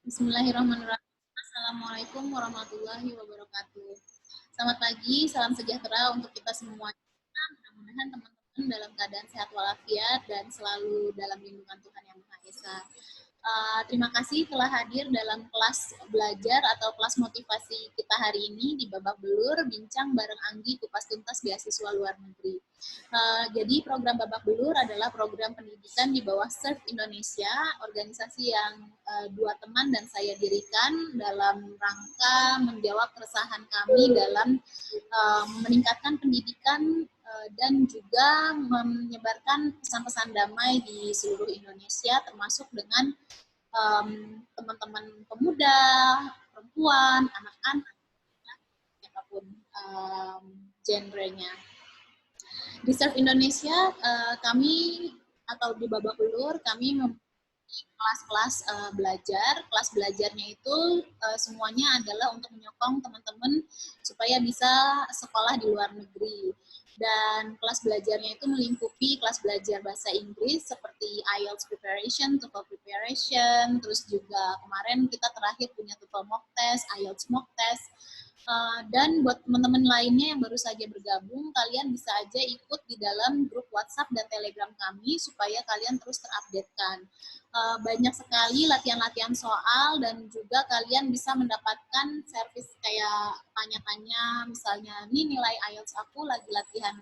Bismillahirrahmanirrahim. Assalamualaikum warahmatullahi wabarakatuh. Selamat pagi, salam sejahtera untuk kita semua. Mudah-mudahan teman-teman dalam keadaan sehat walafiat dan selalu dalam lindungan Tuhan Yang Maha Esa. Terima kasih telah hadir dalam kelas belajar atau kelas motivasi kita hari ini di Babak Belur, bincang bareng Anggi Kupas Tuntas Beasiswa Luar Negeri. Jadi program Babak Belur adalah program pendidikan di bawah Serve Indonesia, organisasi yang dua teman dan saya dirikan dalam rangka menjawab keresahan kami dalam meningkatkan pendidikan dan juga menyebarkan pesan-pesan damai di seluruh Indonesia, termasuk dengan teman-teman pemuda, perempuan, anak-anak, siapapun genrenya. Di Serve Indonesia, kami atau di Babak Belur, kami kelas-kelas belajar. Kelas belajarnya itu semuanya adalah untuk menyokong teman-teman supaya bisa sekolah di luar negeri. Dan kelas belajarnya itu melingkupi kelas belajar bahasa Inggris seperti IELTS preparation, TOEFL preparation, terus juga kemarin kita terakhir punya TOEFL mock test, IELTS mock test. Dan buat teman-teman lainnya yang baru saja bergabung, kalian bisa aja ikut di dalam grup WhatsApp dan Telegram kami supaya kalian terus terupdate-kan. Banyak sekali latihan-latihan soal dan juga kalian bisa mendapatkan servis kayak tanya-tanya, misalnya ini nilai IELTS aku lagi latihan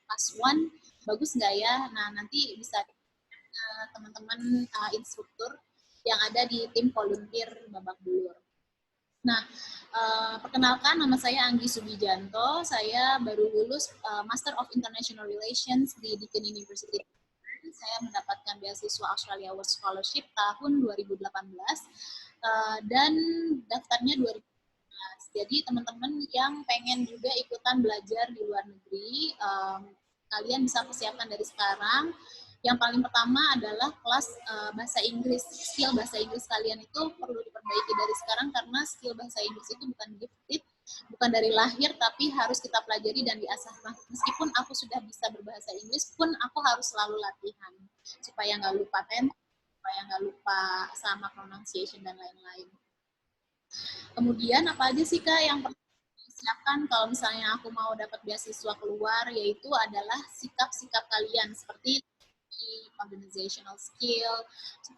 pas one, bagus nggak ya? Nah, nanti bisa teman-teman instruktur yang ada di tim volunteer Babak Belur. Nah, perkenalkan nama saya Anggi Subijanto. Saya baru lulus Master of International Relations di Deakin University. Saya mendapatkan beasiswa Australia World Scholarship tahun 2018 dan daftarnya 2019. Jadi teman-teman yang pengen juga ikutan belajar di luar negeri, kalian bisa persiapkan dari sekarang. Yang paling pertama adalah kelas bahasa Inggris. Skill bahasa Inggris kalian itu perlu diperbaiki dari sekarang karena skill bahasa Inggris itu bukan gifted, bukan dari lahir, tapi harus kita pelajari dan diasah. Meskipun aku sudah bisa berbahasa Inggris pun, aku harus selalu latihan supaya nggak lupa supaya nggak lupa sama pronunciation dan lain-lain. Kemudian apa aja sih Kak yang perlu siapkan kalau misalnya aku mau dapat beasiswa keluar, yaitu adalah sikap-sikap kalian seperti organizational skill,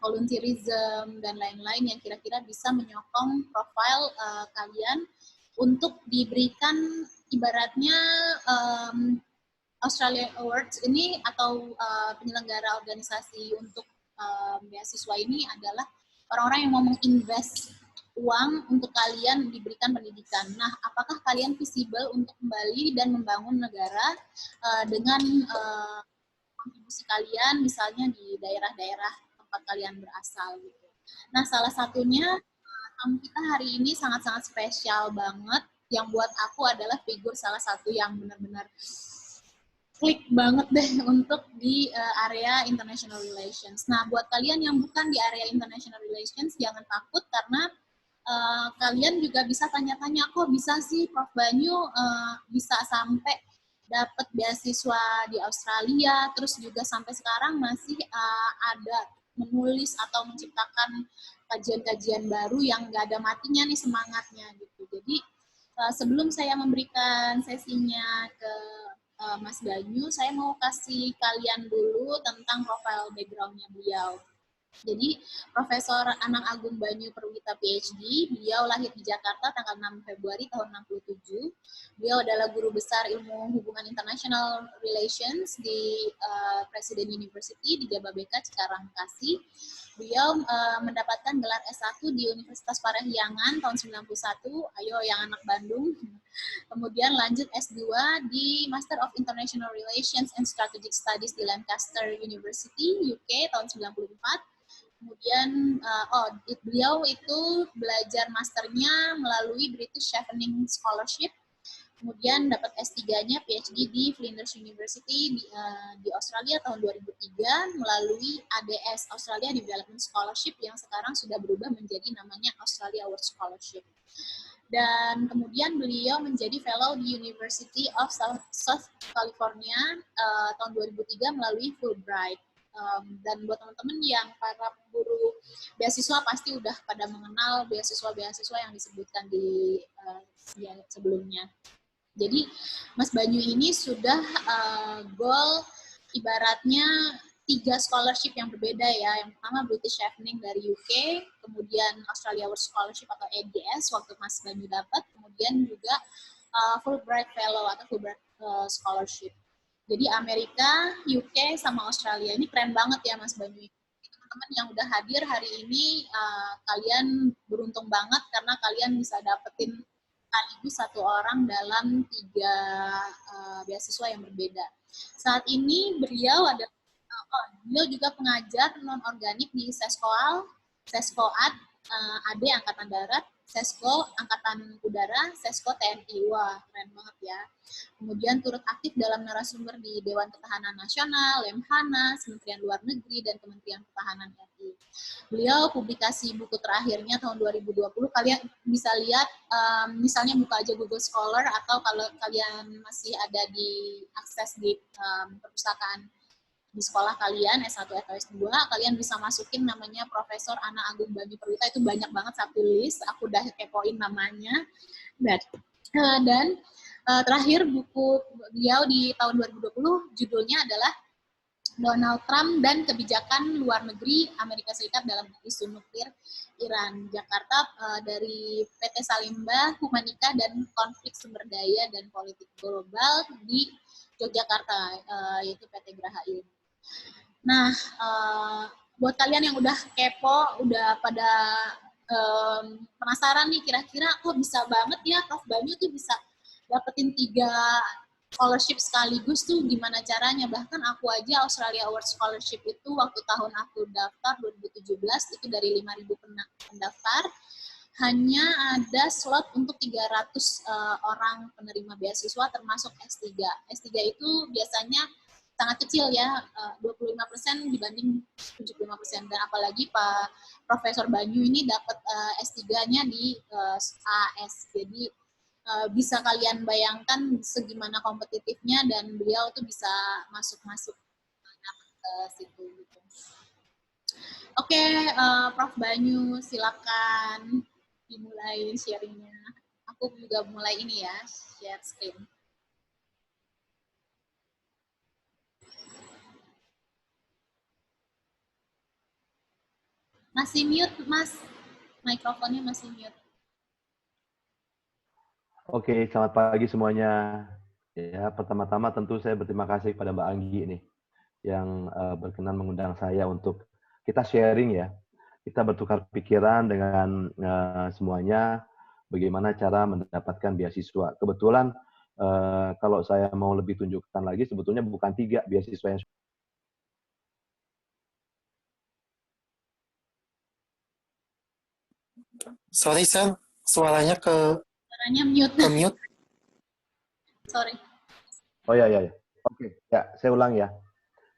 volunteerism, dan lain-lain yang kira-kira bisa menyokong profil kalian untuk diberikan ibaratnya Australia Awards ini atau penyelenggara organisasi untuk beasiswa ini adalah orang-orang yang mau menginvest uang untuk kalian diberikan pendidikan. Nah, apakah kalian visible untuk kembali dan membangun negara dengan kontribusi kalian misalnya di daerah-daerah tempat kalian berasal gitu. Nah, salah satunya tamu kita hari ini sangat-sangat spesial banget. Yang buat aku adalah figur salah satu yang benar-benar klik banget deh untuk di area international relations. Nah, buat kalian yang bukan di area international relations, jangan takut karena kalian juga bisa tanya-tanya, kok bisa sih Prof. Banyu bisa sampai dapat beasiswa di Australia, terus juga sampai sekarang masih ada menulis atau menciptakan kajian-kajian baru yang nggak ada matinya nih semangatnya gitu. Jadi sebelum saya memberikan sesinya ke Mas Banyu, saya mau kasih kalian dulu tentang profil background-nya beliau. Jadi Profesor Anang Agung Banyu Perwita PhD, beliau lahir di Jakarta tanggal 6 Februari tahun 67. Beliau adalah guru besar ilmu hubungan international relations di Presiden University di Jababeka, Cikarang, Bekasi. Beliau mendapatkan gelar S1 di Universitas Parahyangan tahun 91, ayo yang anak Bandung. Kemudian lanjut S2 di Master of International Relations and Strategic Studies di Lancaster University, UK tahun 94. Kemudian beliau itu belajar masternya melalui British Chevening Scholarship. Kemudian dapat S3-nya PhD di Flinders University di Australia tahun 2003 melalui ADS, Australia Development Scholarship, yang sekarang sudah berubah menjadi namanya Australia World Scholarship. Dan kemudian beliau menjadi fellow di University of South California tahun 2003 melalui Fulbright. Dan buat teman-teman yang para guru beasiswa pasti udah pada mengenal beasiswa-beasiswa yang disebutkan di sebelumnya. Jadi Mas Banyu ini sudah goal ibaratnya 3 scholarship yang berbeda ya. Yang pertama British Chevening dari UK, kemudian Australia Award Scholarship atau ADS waktu Mas Banyu dapat, kemudian juga Fulbright Fellow atau Fulbright Scholarship. Jadi Amerika, UK, sama Australia. Ini keren banget ya Mas Banyu. Teman-teman yang udah hadir hari ini, kalian beruntung banget karena kalian bisa dapetin sekaligus satu orang dalam 3 beasiswa yang berbeda. Saat ini beliau beliau juga pengajar non-organik di Seskoal, Seskoad, AD Angkatan Darat, Sesko Angkatan Udara, Sesko TNI. Wah, keren banget ya. Kemudian turut aktif dalam narasumber di Dewan Ketahanan Nasional, Lemhanas, Kementerian Luar Negeri, dan Kementerian Pertahanan RI. Beliau publikasi buku terakhirnya tahun 2020, kalian bisa lihat, misalnya buka aja Google Scholar, atau kalau kalian masih ada di akses di perpustakaan di sekolah kalian, S1 atau S2, kalian bisa masukin namanya Profesor Ana Agung Banyu Perwita, itu banyak banget satu list, aku udah kepoin namanya. Dan terakhir buku beliau di tahun 2020 judulnya adalah Donald Trump dan Kebijakan Luar Negeri Amerika Serikat dalam Isu Nuklir Iran. Jakarta, dari PT Salimba Humanika dan Konflik Sumber Daya dan Politik Global di Yogyakarta, yaitu PT Graha Ilmu. Nah, buat kalian yang udah kepo, udah pada penasaran nih, kira-kira kok bisa banget ya Prof. Banyu tuh bisa dapetin 3 scholarship sekaligus tuh gimana caranya. Bahkan aku aja Australia Award Scholarship itu waktu tahun aku daftar 2017 itu dari 5.000 pendaftar hanya ada slot untuk 300 orang penerima beasiswa termasuk S3. S3 itu biasanya sangat kecil ya, 25% dibanding 75%. Dan apalagi Pak Profesor Banyu ini dapat S3-nya di AS. Jadi bisa kalian bayangkan segimana kompetitifnya, dan beliau tuh bisa masuk-masuk ke situ gitu. Oke, Prof. Banyu silakan dimulai sharingnya. Aku juga mulai ini ya, share screen. Masih mute, Mas. Mikrofonnya masih mute. Oke, selamat pagi semuanya. Ya, pertama-tama tentu saya berterima kasih kepada Mbak Anggi ini yang berkenan mengundang saya untuk kita sharing ya. Kita bertukar pikiran dengan semuanya bagaimana cara mendapatkan beasiswa. Kebetulan kalau saya mau lebih tunjukkan lagi, sebetulnya bukan 3 beasiswa yang Sorry, Sam. Suaranya mute. ke mute. Sorry. Oh ya. Oke, ya saya ulang ya.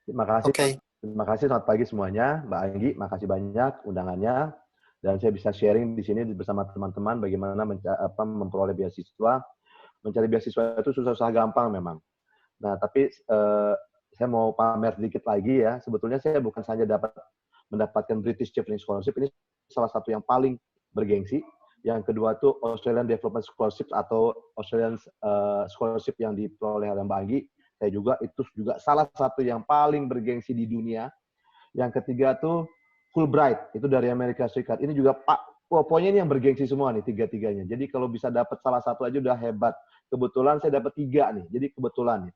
Terima kasih. Okay. Terima kasih, selamat pagi semuanya. Mbak Anggi, makasih banyak undangannya. Dan saya bisa sharing di sini bersama teman-teman bagaimana memperoleh beasiswa. Mencari beasiswa itu susah-susah gampang memang. Nah, tapi saya mau pamer sedikit lagi ya. Sebetulnya saya bukan saja mendapatkan British Chevening Scholarship, ini salah satu yang paling bergengsi. Yang kedua tuh Australian Development Scholarship atau Australian Scholarship yang diperoleh oleh Mbak Anggi. Saya juga itu juga salah satu yang paling bergengsi di dunia. Yang ketiga tuh Fulbright, itu dari Amerika Serikat. Ini juga pokoknya ini yang bergengsi semua nih, 3-3-nya. Jadi kalau bisa dapat salah satu aja udah hebat. Kebetulan saya dapat 3 nih, jadi kebetulan nih.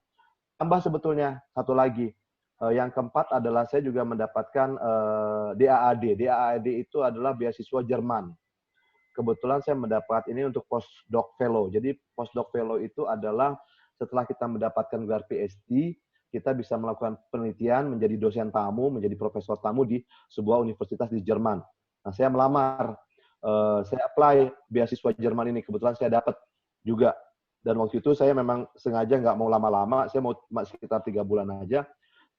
Tambah sebetulnya satu lagi. Yang keempat adalah saya juga mendapatkan DAAD. DAAD itu adalah beasiswa Jerman. Kebetulan saya mendapat ini untuk postdoc fellow. Jadi postdoc fellow itu adalah setelah kita mendapatkan gelar PhD, kita bisa melakukan penelitian, menjadi dosen tamu, menjadi profesor tamu di sebuah universitas di Jerman. Nah, saya melamar, saya apply beasiswa Jerman ini. Kebetulan saya dapat juga. Dan waktu itu saya memang sengaja nggak mau lama-lama, saya mau sekitar 3 bulan aja.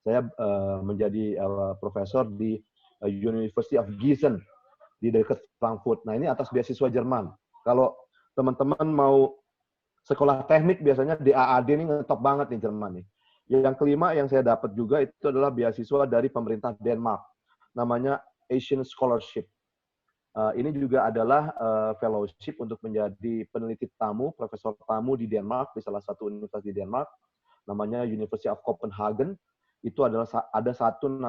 Saya menjadi profesor di University of Gießen di dekat Frankfurt. Nah, ini atas beasiswa Jerman. Kalau teman-teman mau sekolah teknik, biasanya DAAD ini ngetop banget nih Jerman nih. Yang kelima yang saya dapat juga itu adalah beasiswa dari pemerintah Denmark, namanya Asian Scholarship. Ini juga adalah fellowship untuk menjadi peneliti tamu, profesor tamu di Denmark, di salah satu universitas di Denmark, namanya University of Copenhagen. Itu adalah ada satu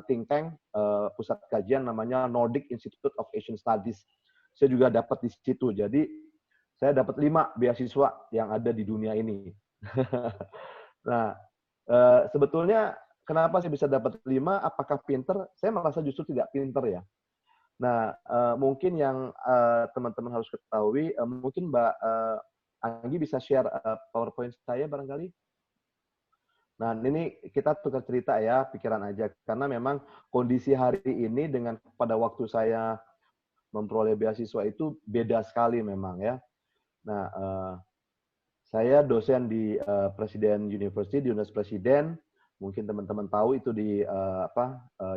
think tank, pusat kajian namanya Nordic Institute of Asian Studies. Saya juga dapat di situ. Jadi saya dapat 5 beasiswa yang ada di dunia ini. Nah, sebetulnya kenapa saya bisa dapat 5? Apakah pinter? Saya merasa justru tidak pinter ya. Nah, mungkin yang teman-teman harus ketahui, mungkin Mbak Anggi bisa share PowerPoint saya barangkali. Nah, ini kita tukar cerita ya, pikiran aja. Karena memang kondisi hari ini dengan pada waktu saya memperoleh beasiswa itu beda sekali memang ya. Nah, saya dosen di Presiden University, di Universitas Presiden. Mungkin teman-teman tahu itu di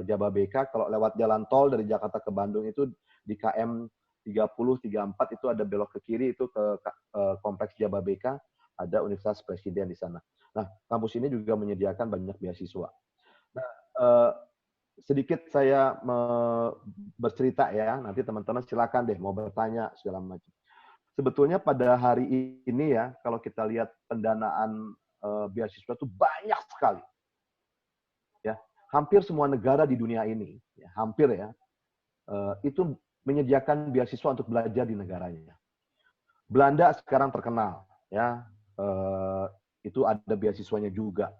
Jababeka. Kalau lewat jalan tol dari Jakarta ke Bandung itu di KM 3034 itu ada belok ke kiri itu ke kompleks Jababeka, ada Universitas Presiden di sana. Nah, kampus ini juga menyediakan banyak beasiswa. Nah, sedikit saya bercerita ya, nanti teman-teman silakan deh mau bertanya segala macam. Sebetulnya pada hari ini ya, kalau kita lihat pendanaan beasiswa itu banyak sekali. Ya, hampir semua negara di dunia ini, ya, hampir ya, itu menyediakan beasiswa untuk belajar di negaranya. Belanda sekarang terkenal, ya, itu ada beasiswanya juga.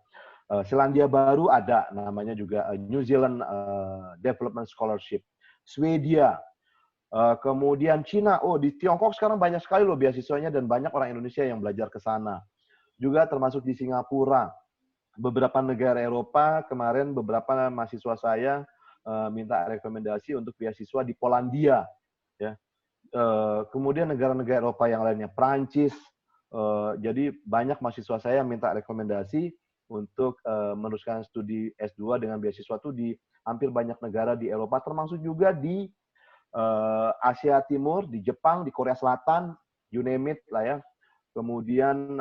Selandia Baru ada, namanya juga New Zealand Development Scholarship. Swedia, kemudian Cina, di Tiongkok sekarang banyak sekali loh beasiswanya dan banyak orang Indonesia yang belajar ke sana. Juga termasuk di Singapura, beberapa negara Eropa, kemarin beberapa mahasiswa saya minta rekomendasi untuk beasiswa di Polandia, ya. Kemudian negara-negara Eropa yang lainnya, Prancis. Jadi banyak mahasiswa saya minta rekomendasi untuk meneruskan studi S2 dengan beasiswa itu di hampir banyak negara di Eropa, termasuk juga di Asia Timur, di Jepang, di Korea Selatan, you name it lah ya. Kemudian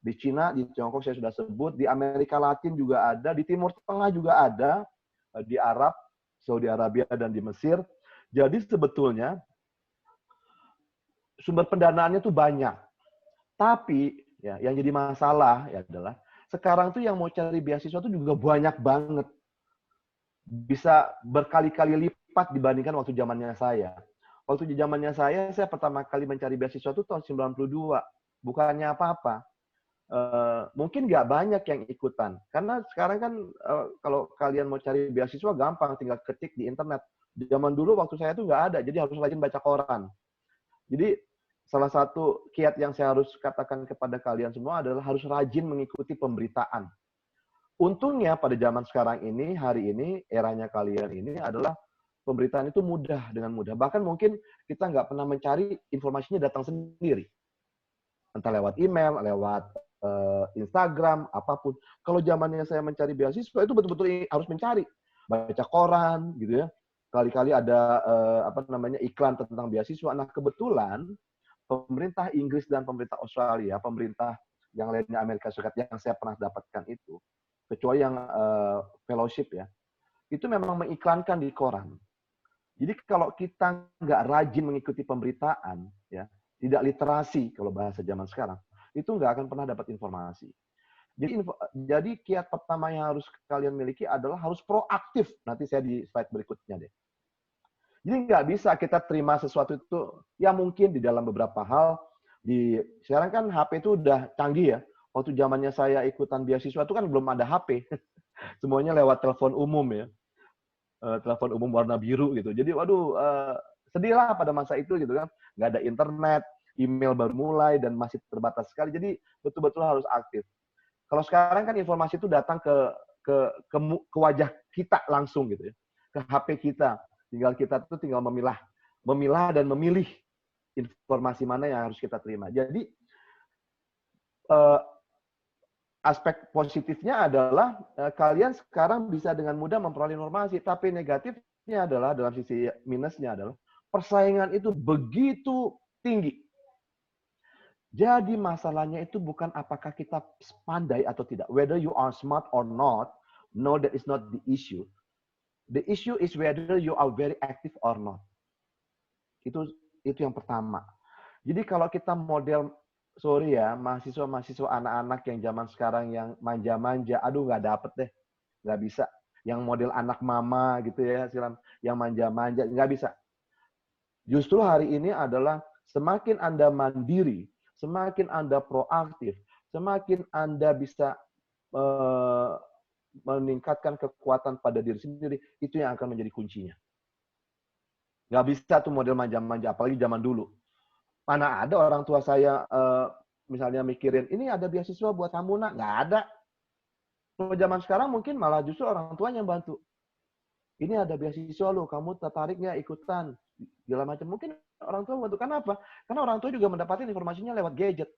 di Cina, di Tiongkok saya sudah sebut, di Amerika Latin juga ada, di Timur Tengah juga ada, di Arab, Saudi Arabia dan di Mesir. Jadi sebetulnya sumber pendanaannya tuh banyak. Tapi ya yang jadi masalah ya adalah sekarang tuh yang mau cari beasiswa tuh juga banyak banget. Bisa berkali-kali lipat dibandingkan waktu zamannya saya. Waktu zamannya saya pertama kali mencari beasiswa itu tahun 92. Bukannya apa-apa. Mungkin nggak banyak yang ikutan. Karena sekarang kan kalau kalian mau cari beasiswa gampang, tinggal ketik di internet. Zaman dulu waktu saya tuh nggak ada, jadi harus rajin baca koran. Jadi salah satu kiat yang saya harus katakan kepada kalian semua adalah harus rajin mengikuti pemberitaan. Untungnya pada zaman sekarang ini, hari ini, eranya kalian ini adalah pemberitaan itu mudah, dengan mudah. Bahkan mungkin kita nggak pernah mencari, informasinya datang sendiri. Entah lewat email, lewat Instagram, apapun. Kalau zamannya saya mencari beasiswa, itu betul-betul harus mencari. Baca koran, gitu ya. Kali-kali ada iklan tentang beasiswa. Nah, kebetulan pemerintah Inggris dan pemerintah Australia, pemerintah yang lainnya Amerika Serikat yang saya pernah dapatkan itu, kecuali yang fellowship ya, itu memang mengiklankan di koran. Jadi kalau kita nggak rajin mengikuti pemberitaan, ya, tidak literasi kalau bahasa zaman sekarang, itu nggak akan pernah dapat informasi. Jadi kiat pertama yang harus kalian miliki adalah harus proaktif. Nanti saya di slide berikutnya deh. Jadi nggak bisa kita terima sesuatu itu, ya mungkin di dalam beberapa hal, sekarang kan HP itu udah canggih ya. Waktu zamannya saya ikutan beasiswa itu kan belum ada HP. Semuanya lewat telepon umum ya. Telepon umum warna biru gitu. Jadi waduh, sedih lah pada masa itu gitu kan. Nggak ada internet, email baru mulai, dan masih terbatas sekali. Jadi betul-betul harus aktif. Kalau sekarang kan informasi itu datang ke wajah kita langsung gitu ya. Ke HP kita. Tinggal memilah dan memilih informasi mana yang harus kita terima. Jadi aspek positifnya adalah kalian sekarang bisa dengan mudah memperoleh informasi, tapi negatifnya adalah, dalam sisi minusnya adalah persaingan itu begitu tinggi. Jadi masalahnya itu bukan apakah kita pandai atau tidak. Whether you are smart or not, no, that is not the issue. The issue is whether you are very active or not. Itu yang pertama. Jadi kalau kita model, sorry ya, mahasiswa-mahasiswa anak-anak yang zaman sekarang yang manja-manja, aduh nggak dapet deh, nggak bisa. Yang model anak mama gitu ya, yang manja-manja, nggak bisa. Justru hari ini adalah semakin Anda mandiri, semakin Anda proaktif, semakin Anda bisa meningkatkan kekuatan pada diri sendiri, itu yang akan menjadi kuncinya. Nggak bisa tuh model manja-manja, apalagi zaman dulu. Mana ada orang tua saya misalnya mikirin, ini ada beasiswa buat kamu nak, nggak ada. Kalau zaman sekarang mungkin malah justru orang tuanya yang bantu. Ini ada beasiswa loh, kamu tertarik nggak ikutan? Segala macam. Mungkin orang tua bantu. Kenapa? Karena orang tua juga mendapatkan informasinya lewat gadget.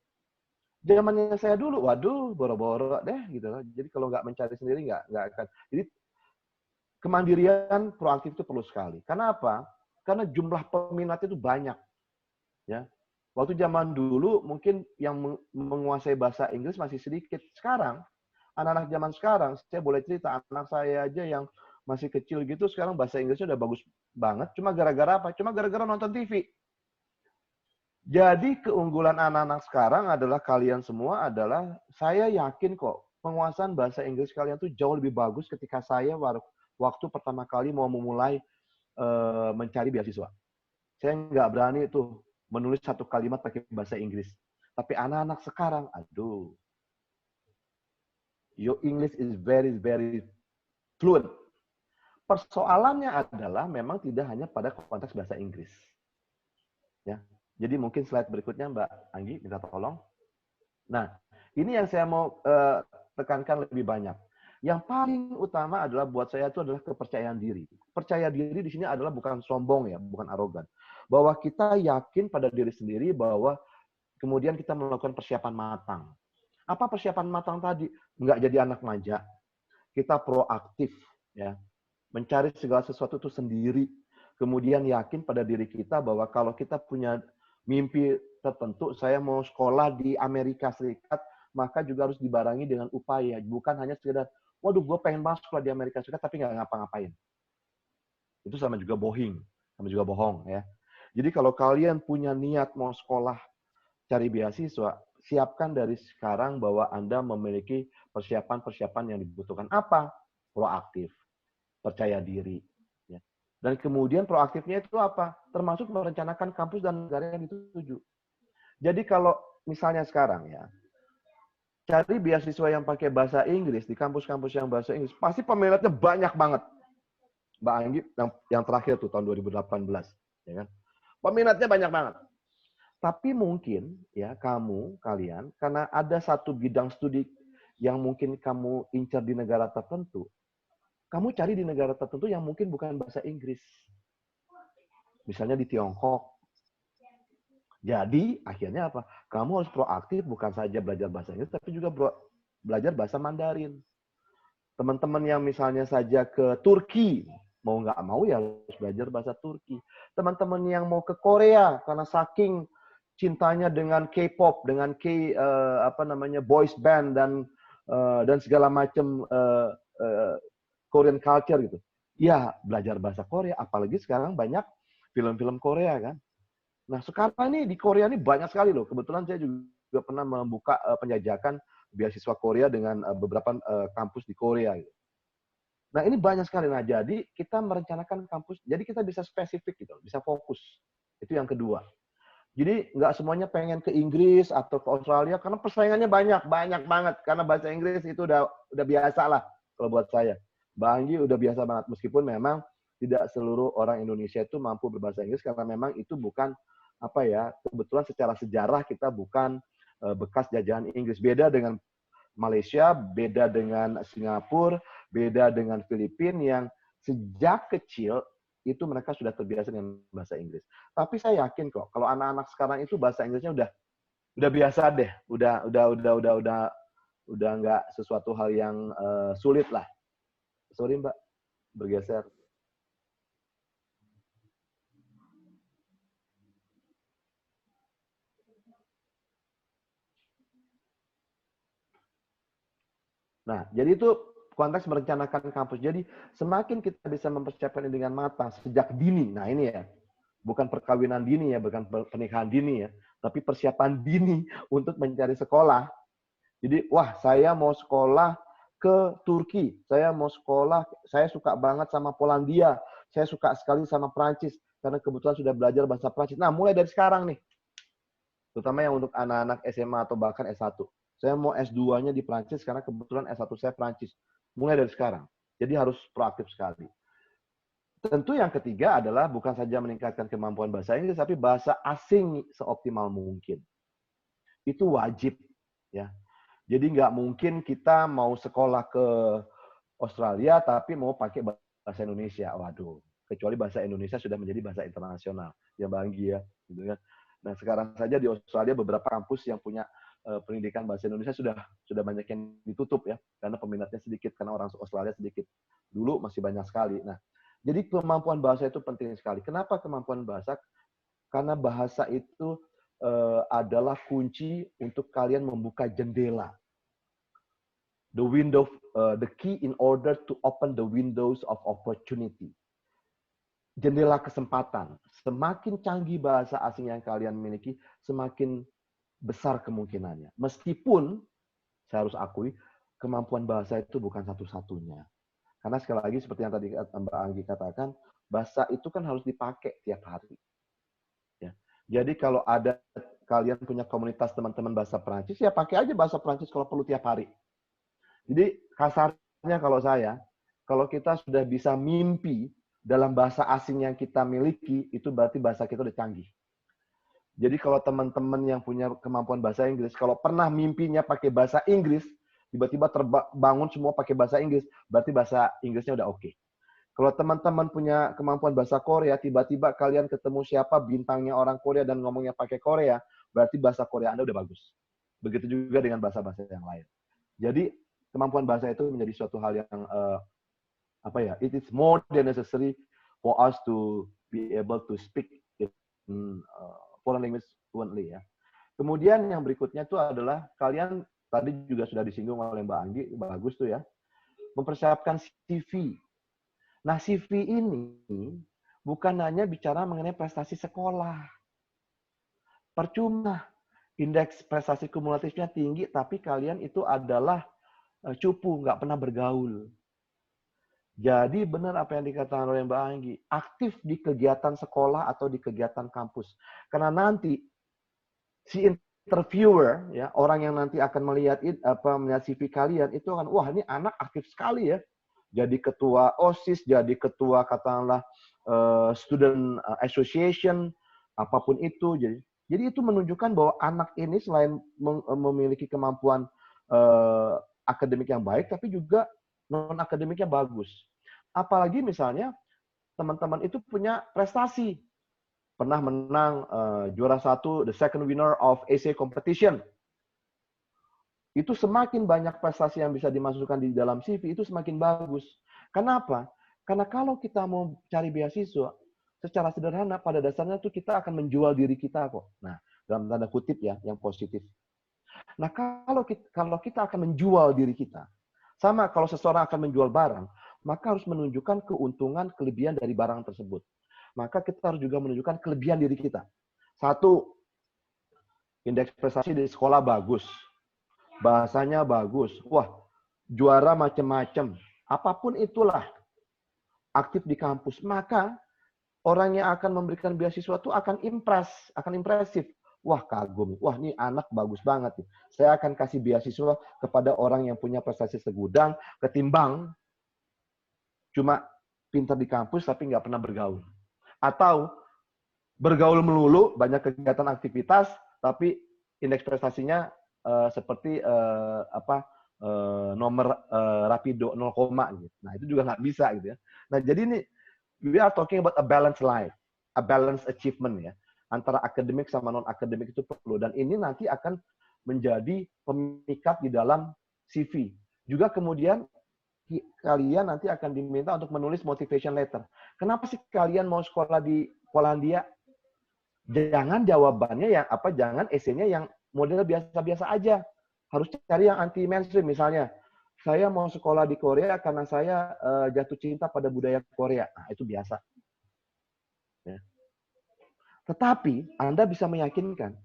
Zamannya saya dulu, waduh, boro-boro deh gitu. Jadi kalau nggak mencari sendiri nggak akan. Jadi kemandirian proaktif itu perlu sekali. Karena apa? Karena jumlah peminat itu banyak. Ya. Waktu zaman dulu mungkin yang menguasai bahasa Inggris masih sedikit. Sekarang, anak-anak zaman sekarang, saya boleh cerita, anak saya aja yang masih kecil gitu, sekarang bahasa Inggrisnya udah bagus banget. Cuma gara-gara apa? Cuma gara-gara nonton TV. Jadi keunggulan anak-anak sekarang adalah kalian semua adalah, saya yakin kok, penguasaan bahasa Inggris kalian tuh jauh lebih bagus ketika saya waktu pertama kali mau memulai mencari beasiswa. Saya nggak berani tuh menulis satu kalimat pakai bahasa Inggris. Tapi anak-anak sekarang, aduh, your English is very, very fluent. Persoalannya adalah memang tidak hanya pada konteks bahasa Inggris. Ya. Jadi mungkin slide berikutnya Mbak Anggi, minta tolong. Nah, ini yang saya mau tekankan lebih banyak. Yang paling utama adalah buat saya itu adalah kepercayaan diri. Percaya diri di sini adalah bukan sombong ya, bukan arogan. Bahwa kita yakin pada diri sendiri bahwa kemudian kita melakukan persiapan matang. Apa persiapan matang tadi? Nggak jadi anak manja. Kita proaktif, ya, mencari segala sesuatu itu sendiri. Kemudian yakin pada diri kita bahwa kalau kita punya mimpi tertentu, saya mau sekolah di Amerika Serikat, maka juga harus dibarengi dengan upaya. Bukan hanya sekedar, waduh, gue pengen masuk sekolah di Amerika Serikat, tapi nggak ngapa-ngapain. Itu sama juga sama juga bohong. Ya. Jadi kalau kalian punya niat mau sekolah, cari beasiswa, siapkan dari sekarang bahwa Anda memiliki persiapan-persiapan yang dibutuhkan. Apa? Proaktif, percaya diri. Ya. Dan kemudian proaktifnya itu apa? Termasuk merencanakan kampus dan negara yang dituju. Jadi kalau misalnya sekarang ya, cari beasiswa yang pakai bahasa Inggris di kampus-kampus yang bahasa Inggris, pasti peminatnya banyak banget. Mbak Anggi, yang terakhir tuh tahun 2018. Ya kan? Peminatnya banyak banget. Tapi mungkin ya kalian, karena ada satu bidang studi yang mungkin kamu incar di negara tertentu, kamu cari di negara tertentu yang mungkin bukan bahasa Inggris. Misalnya di Tiongkok. Jadi akhirnya apa? Kamu harus proaktif bukan saja belajar bahasa Inggris, tapi juga belajar bahasa Mandarin. Teman-teman yang misalnya saja ke Turki, mau nggak mau ya harus belajar bahasa Turki. Teman-teman yang mau ke Korea, karena saking cintanya dengan K-pop, dengan boys band dan segala macam Korean culture gitu. Ya, belajar bahasa Korea, apalagi sekarang banyak film-film Korea kan. Nah, sekarang ini di Korea ini banyak sekali loh. Kebetulan saya juga pernah membuka penjajakan beasiswa Korea dengan beberapa kampus di Korea gitu. Nah, ini banyak sekali. Nah, jadi kita merencanakan kampus, jadi kita bisa spesifik gitu, bisa fokus. Itu yang kedua. Jadi nggak semuanya pengen ke Inggris atau ke Australia karena persaingannya banyak banget. Karena bahasa Inggris itu udah biasa lah kalau buat saya. Bang Anggi udah biasa banget meskipun memang tidak seluruh orang Indonesia itu mampu berbahasa Inggris karena memang itu bukan kebetulan secara sejarah kita bukan bekas jajahan Inggris. Beda dengan Malaysia, beda dengan Singapura, beda dengan Filipina yang sejak kecil itu mereka sudah terbiasa dengan bahasa Inggris. Tapi saya yakin kok kalau anak-anak sekarang itu bahasa Inggrisnya udah biasa deh, udah nggak sesuatu hal yang sulit lah. Sorry Mbak, bergeser. Nah, jadi itu konteks merencanakan kampus. Jadi semakin kita bisa mempersiapkan ini dengan matang sejak dini. Nah, ini ya. Bukan perkawinan dini ya, bukan pernikahan dini ya, tapi persiapan dini untuk mencari sekolah. Jadi, wah, saya mau sekolah ke Turki, saya mau sekolah, saya suka banget sama Polandia, saya suka sekali sama Prancis, karena kebetulan sudah belajar bahasa Prancis. Nah, mulai dari sekarang nih, terutama yang untuk anak-anak SMA atau bahkan S1. Saya mau S2-nya di Prancis karena kebetulan S1 saya Prancis. Mulai dari sekarang. Jadi harus proaktif sekali. Tentu yang ketiga adalah bukan saja meningkatkan kemampuan bahasa Inggris, tapi bahasa asing seoptimal mungkin. Itu wajib. Ya. Jadi nggak mungkin kita mau sekolah ke Australia, tapi mau pakai bahasa Indonesia. Waduh, kecuali bahasa Indonesia sudah menjadi bahasa internasional. Ya Banggi ya. Gitu kan. Nah sekarang saja di Australia beberapa kampus yang punya pendidikan bahasa Indonesia sudah banyak yang ditutup ya. Karena peminatnya sedikit, karena orang Australia sedikit. Dulu masih banyak sekali. Nah, jadi kemampuan bahasa itu penting sekali. Kenapa kemampuan bahasa? Karena bahasa itu adalah kunci untuk kalian membuka jendela. The key in order to open the windows of opportunity. Jendela kesempatan. Semakin canggih bahasa asing yang kalian miliki, semakin besar kemungkinannya. Meskipun, saya harus akui, kemampuan bahasa itu bukan satu-satunya. Karena sekali lagi seperti yang tadi Mbak Anggi katakan, bahasa itu kan harus dipakai tiap hari. Ya. Jadi kalau ada kalian punya komunitas teman-teman bahasa Perancis, ya pakai aja bahasa Perancis kalau perlu tiap hari. Jadi kasarnya kalau kita sudah bisa mimpi dalam bahasa asing yang kita miliki, itu berarti bahasa kita udah canggih. Jadi kalau teman-teman yang punya kemampuan bahasa Inggris, kalau pernah mimpinya pakai bahasa Inggris, tiba-tiba terbangun semua pakai bahasa Inggris, berarti bahasa Inggrisnya udah oke. Kalau teman-teman punya kemampuan bahasa Korea, tiba-tiba kalian ketemu siapa bintangnya orang Korea dan ngomongnya pakai Korea, berarti bahasa Korea Anda udah bagus. Begitu juga dengan bahasa-bahasa yang lain. Jadi kemampuan bahasa itu menjadi suatu hal yang it is more than necessary for us to be able to speak in foreign language fluently ya. Kemudian yang berikutnya itu adalah kalian tadi juga sudah disinggung oleh Mbak Anggi, bagus tuh ya. Mempersiapkan CV. Nah, CV ini bukan hanya bicara mengenai prestasi sekolah. Percuma indeks prestasi kumulatifnya tinggi, tapi kalian itu adalah cupu, nggak pernah bergaul. Jadi benar apa yang dikatakan oleh Mbak Anggi, aktif di kegiatan sekolah atau di kegiatan kampus. Karena nanti si interviewer, ya orang yang nanti akan melihat CV kalian itu akan, wah ini anak aktif sekali ya. Jadi ketua OSIS, jadi ketua katakanlah student association, apapun itu. Jadi itu menunjukkan bahwa anak ini selain memiliki kemampuan akademik yang baik, tapi juga non-akademiknya bagus. Apalagi misalnya teman-teman itu punya prestasi. Pernah menang juara 1, the second winner of essay competition. Itu semakin banyak prestasi yang bisa dimasukkan di dalam CV, itu semakin bagus. Kenapa? Karena kalau kita mau cari beasiswa, secara sederhana pada dasarnya tuh kita akan menjual diri kita kok. Nah, dalam tanda kutip ya, yang positif. Nah, kalau kita akan menjual diri kita, sama kalau seseorang akan menjual barang, maka harus menunjukkan keuntungan, kelebihan dari barang tersebut. Maka kita harus juga menunjukkan kelebihan diri kita. Satu, indeks prestasi di sekolah bagus. Bahasanya bagus. Wah, juara macam-macam. Apapun itulah. Aktif di kampus. Maka orang yang akan memberikan beasiswa itu akan impresif. Wah, kagum. Wah, ini anak bagus banget. Saya akan kasih beasiswa kepada orang yang punya prestasi segudang, ketimbang cuma pintar di kampus tapi nggak pernah bergaul. Atau bergaul melulu, banyak kegiatan aktivitas, tapi indeks prestasinya seperti nomor rapido 0, gitu. Nah, itu juga nggak bisa gitu ya. Nah, jadi ini we are talking about a balanced life, a balanced achievement ya. Antara akademik sama non-akademik itu perlu. Dan ini nanti akan menjadi pemikat di dalam CV. Juga kemudian kalian nanti akan diminta untuk menulis motivation letter. Kenapa sih kalian mau sekolah di Polandia? Jangan jawabannya jangan esainya yang model biasa-biasa aja. Harus cari yang anti mainstream misalnya. saya mau sekolah di Korea karena saya jatuh cinta pada budaya Korea. Nah, itu biasa. Ya. Tetapi Anda bisa meyakinkan,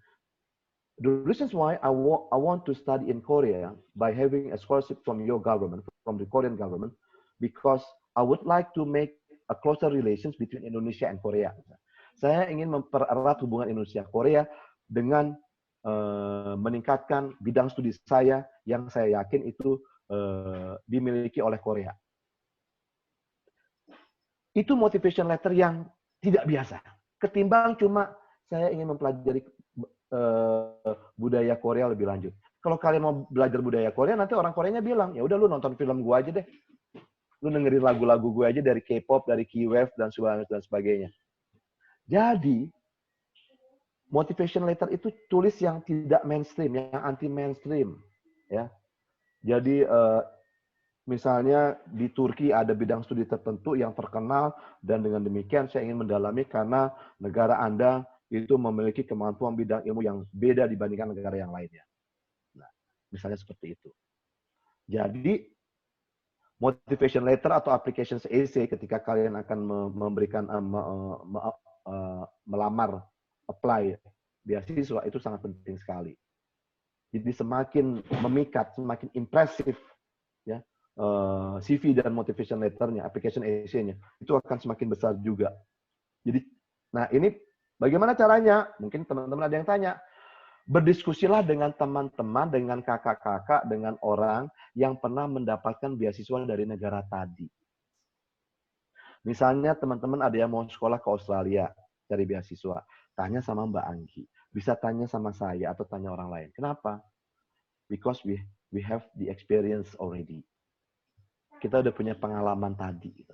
the reasons why I want to study in Korea by having a scholarship from your government, from the Korean government, because I would like to make a closer relations between Indonesia and Korea. Saya ingin mempererat hubungan Indonesia Korea dengan meningkatkan bidang studi saya yang saya yakin itu dimiliki oleh Korea. Itu motivation letter yang tidak biasa. Ketimbang cuma saya ingin mempelajari budaya Korea lebih lanjut. Kalau kalian mau belajar budaya Korea, nanti orang Koreanya bilang, ya udah lu nonton film gua aja deh. Lu dengerin lagu-lagu gue aja dari K-pop, dari K-wave, dan sebagainya. Jadi, motivation letter itu tulis yang tidak mainstream, yang anti mainstream. Ya. Jadi, misalnya di Turki ada bidang studi tertentu yang terkenal, dan dengan demikian saya ingin mendalami karena negara Anda itu memiliki kemampuan bidang ilmu yang beda dibandingkan negara yang lainnya. Nah, misalnya seperti itu. Jadi, motivation letter atau application essay ketika kalian akan memberikan melamar apply beasiswa itu sangat penting sekali. Jadi semakin memikat, semakin impresif ya CV dan motivation letternya, application essay-nya itu akan semakin besar juga. Jadi, nah ini bagaimana caranya? Mungkin teman-teman ada yang tanya. Berdiskusilah dengan teman-teman, dengan kakak-kakak, dengan orang yang pernah mendapatkan beasiswa dari negara tadi. Misalnya teman-teman ada yang mau sekolah ke Australia, cari beasiswa. Tanya sama Mbak Anggi. Bisa tanya sama saya atau tanya orang lain. Kenapa? Because we have the experience already. Kita udah punya pengalaman tadi. Gitu.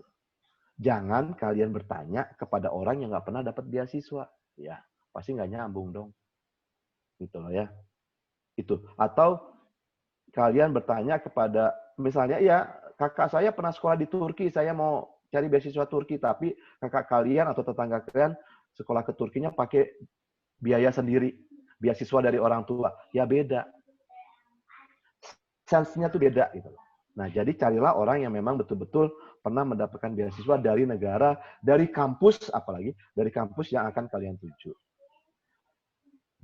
Jangan kalian bertanya kepada orang yang nggak pernah dapat beasiswa. Ya, pasti nggak nyambung dong. Gitu loh ya. Itu. Atau kalian bertanya kepada, misalnya, ya kakak saya pernah sekolah di Turki, saya mau cari beasiswa Turki, tapi kakak kalian atau tetangga kalian sekolah ke Turkinya pakai biaya sendiri, beasiswa dari orang tua. Ya beda. Sense-nya tuh beda. Gitu. Nah, jadi carilah orang yang memang betul-betul pernah mendapatkan beasiswa dari negara, dari kampus, apalagi dari kampus yang akan kalian tuju.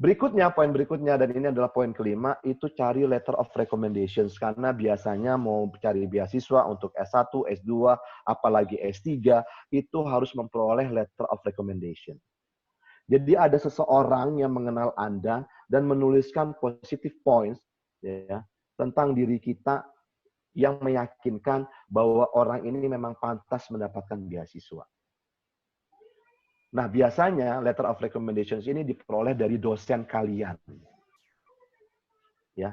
Berikutnya, poin berikutnya, dan ini adalah poin kelima, itu cari letter of recommendations. Karena biasanya mau cari beasiswa untuk S1, S2, apalagi S3, itu harus memperoleh letter of recommendation. Jadi ada seseorang yang mengenal Anda dan menuliskan positive points ya, tentang diri kita yang meyakinkan bahwa orang ini memang pantas mendapatkan beasiswa. Nah, biasanya letter of recommendations ini diperoleh dari dosen kalian. Ya.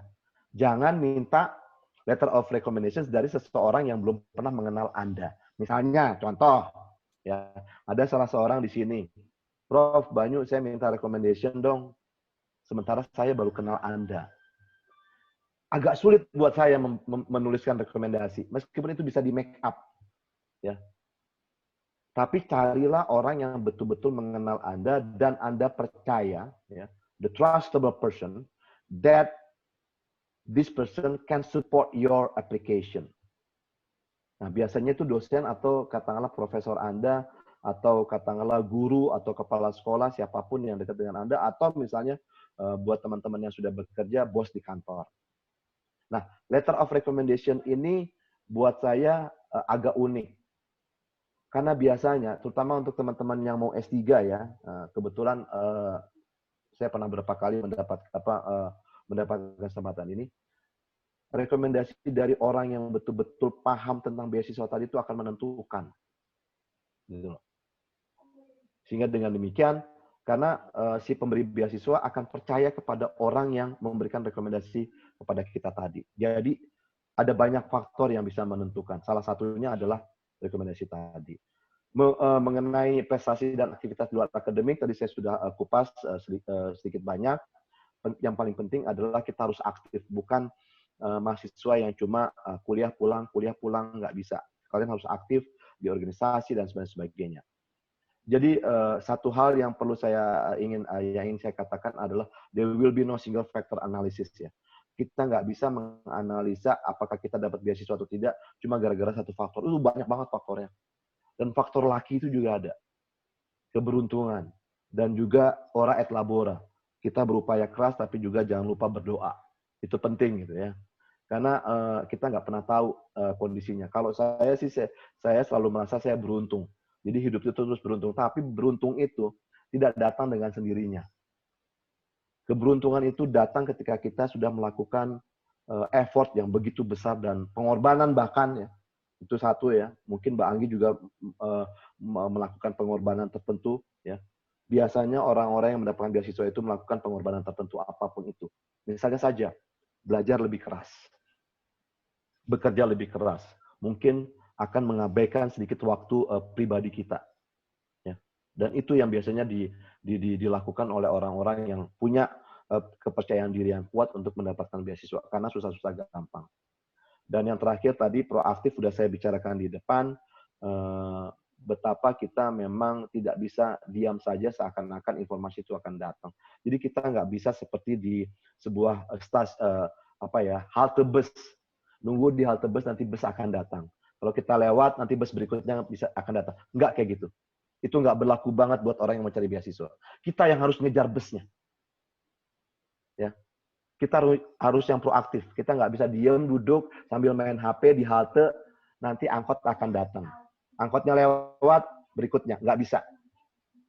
Jangan minta letter of recommendations dari seseorang yang belum pernah mengenal Anda. Misalnya, contoh, ya, ada salah seorang di sini. Prof, Banyu, saya minta recommendation dong. Sementara saya baru kenal Anda. Agak sulit buat saya menuliskan rekomendasi. Meskipun itu bisa di make up. Ya. Tapi carilah orang yang betul-betul mengenal Anda dan Anda percaya, ya, the trustable person, that this person can support your application. Nah, biasanya itu dosen atau katakanlah profesor Anda, atau katakanlah guru atau kepala sekolah, siapapun yang dekat dengan Anda, atau misalnya buat teman-teman yang sudah bekerja, bos di kantor. Nah, letter of recommendation ini buat saya agak unik. Karena biasanya, terutama untuk teman-teman yang mau S3 ya, kebetulan saya pernah beberapa kali mendapatkan kesempatan ini. Rekomendasi dari orang yang betul-betul paham tentang beasiswa tadi itu akan menentukan. Gitu loh. Sehingga dengan demikian, karena si pemberi beasiswa akan percaya kepada orang yang memberikan rekomendasi kepada kita tadi. Jadi, ada banyak faktor yang bisa menentukan. Salah satunya adalah rekomendasi tadi. Mengenai prestasi dan aktivitas di luar akademik, tadi saya sudah kupas sedikit banyak. Yang paling penting adalah kita harus aktif, bukan mahasiswa yang cuma kuliah pulang, nggak bisa. Kalian harus aktif di organisasi dan sebagainya. Jadi satu hal yang perlu saya ingin saya katakan adalah there will be no single factor analysis ya. kita nggak bisa menganalisa apakah kita dapat beasiswa atau tidak cuma gara-gara satu faktor. Itu banyak banget faktornya. Dan faktor laki itu juga ada. Keberuntungan. Dan juga ora et labora. Kita berupaya keras tapi juga jangan lupa berdoa. Itu penting gitu ya. Karena kita nggak pernah tahu kondisinya. Kalau saya sih, saya selalu merasa saya beruntung. Jadi hidup itu terus beruntung. Tapi beruntung itu tidak datang dengan sendirinya. Keberuntungan itu datang ketika kita sudah melakukan effort yang begitu besar dan pengorbanan bahkan ya. Itu satu ya. Mungkin Mbak Anggi juga melakukan pengorbanan tertentu ya. Biasanya orang-orang yang mendapatkan beasiswa itu melakukan pengorbanan tertentu apapun itu. Misalnya saja belajar lebih keras, bekerja lebih keras, mungkin akan mengabaikan sedikit waktu pribadi kita. Ya. Dan itu yang biasanya dilakukan oleh orang-orang yang punya kepercayaan diri yang kuat untuk mendapatkan beasiswa, karena susah-susah gampang. Dan yang terakhir tadi, proaktif, sudah saya bicarakan di depan, betapa kita memang tidak bisa diam saja seakan-akan informasi itu akan datang. Jadi kita nggak bisa seperti di sebuah halte bus, nunggu di halte bus nanti bus akan datang. Kalau kita lewat nanti bus berikutnya bisa akan datang. Nggak kayak gitu. Itu nggak berlaku banget buat orang yang mau cari beasiswa. Kita yang harus ngejar busnya. Ya. Kita harus yang proaktif. Kita nggak bisa diam, duduk, sambil main HP di halte, nanti angkot akan datang. Angkotnya lewat, berikutnya. Nggak bisa.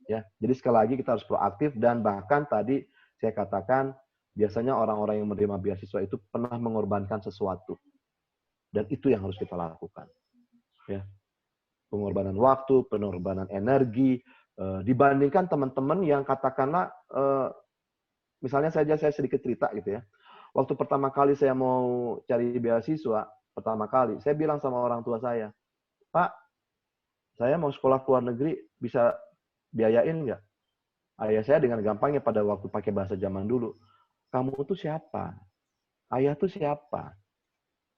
Ya. Jadi sekali lagi kita harus proaktif, dan bahkan tadi saya katakan, biasanya orang-orang yang menerima beasiswa itu pernah mengorbankan sesuatu. Dan itu yang harus kita lakukan. Ya. Pengorbanan waktu, pengorbanan energi, dibandingkan teman-teman yang katakanlah, misalnya saya sedikit cerita gitu ya. Waktu pertama kali saya mau cari beasiswa, pertama kali, saya bilang sama orang tua saya, Pak, saya mau sekolah ke luar negeri, bisa biayain nggak? Ayah saya dengan gampangnya pada waktu pakai bahasa zaman dulu, kamu tuh siapa? Ayah tuh siapa?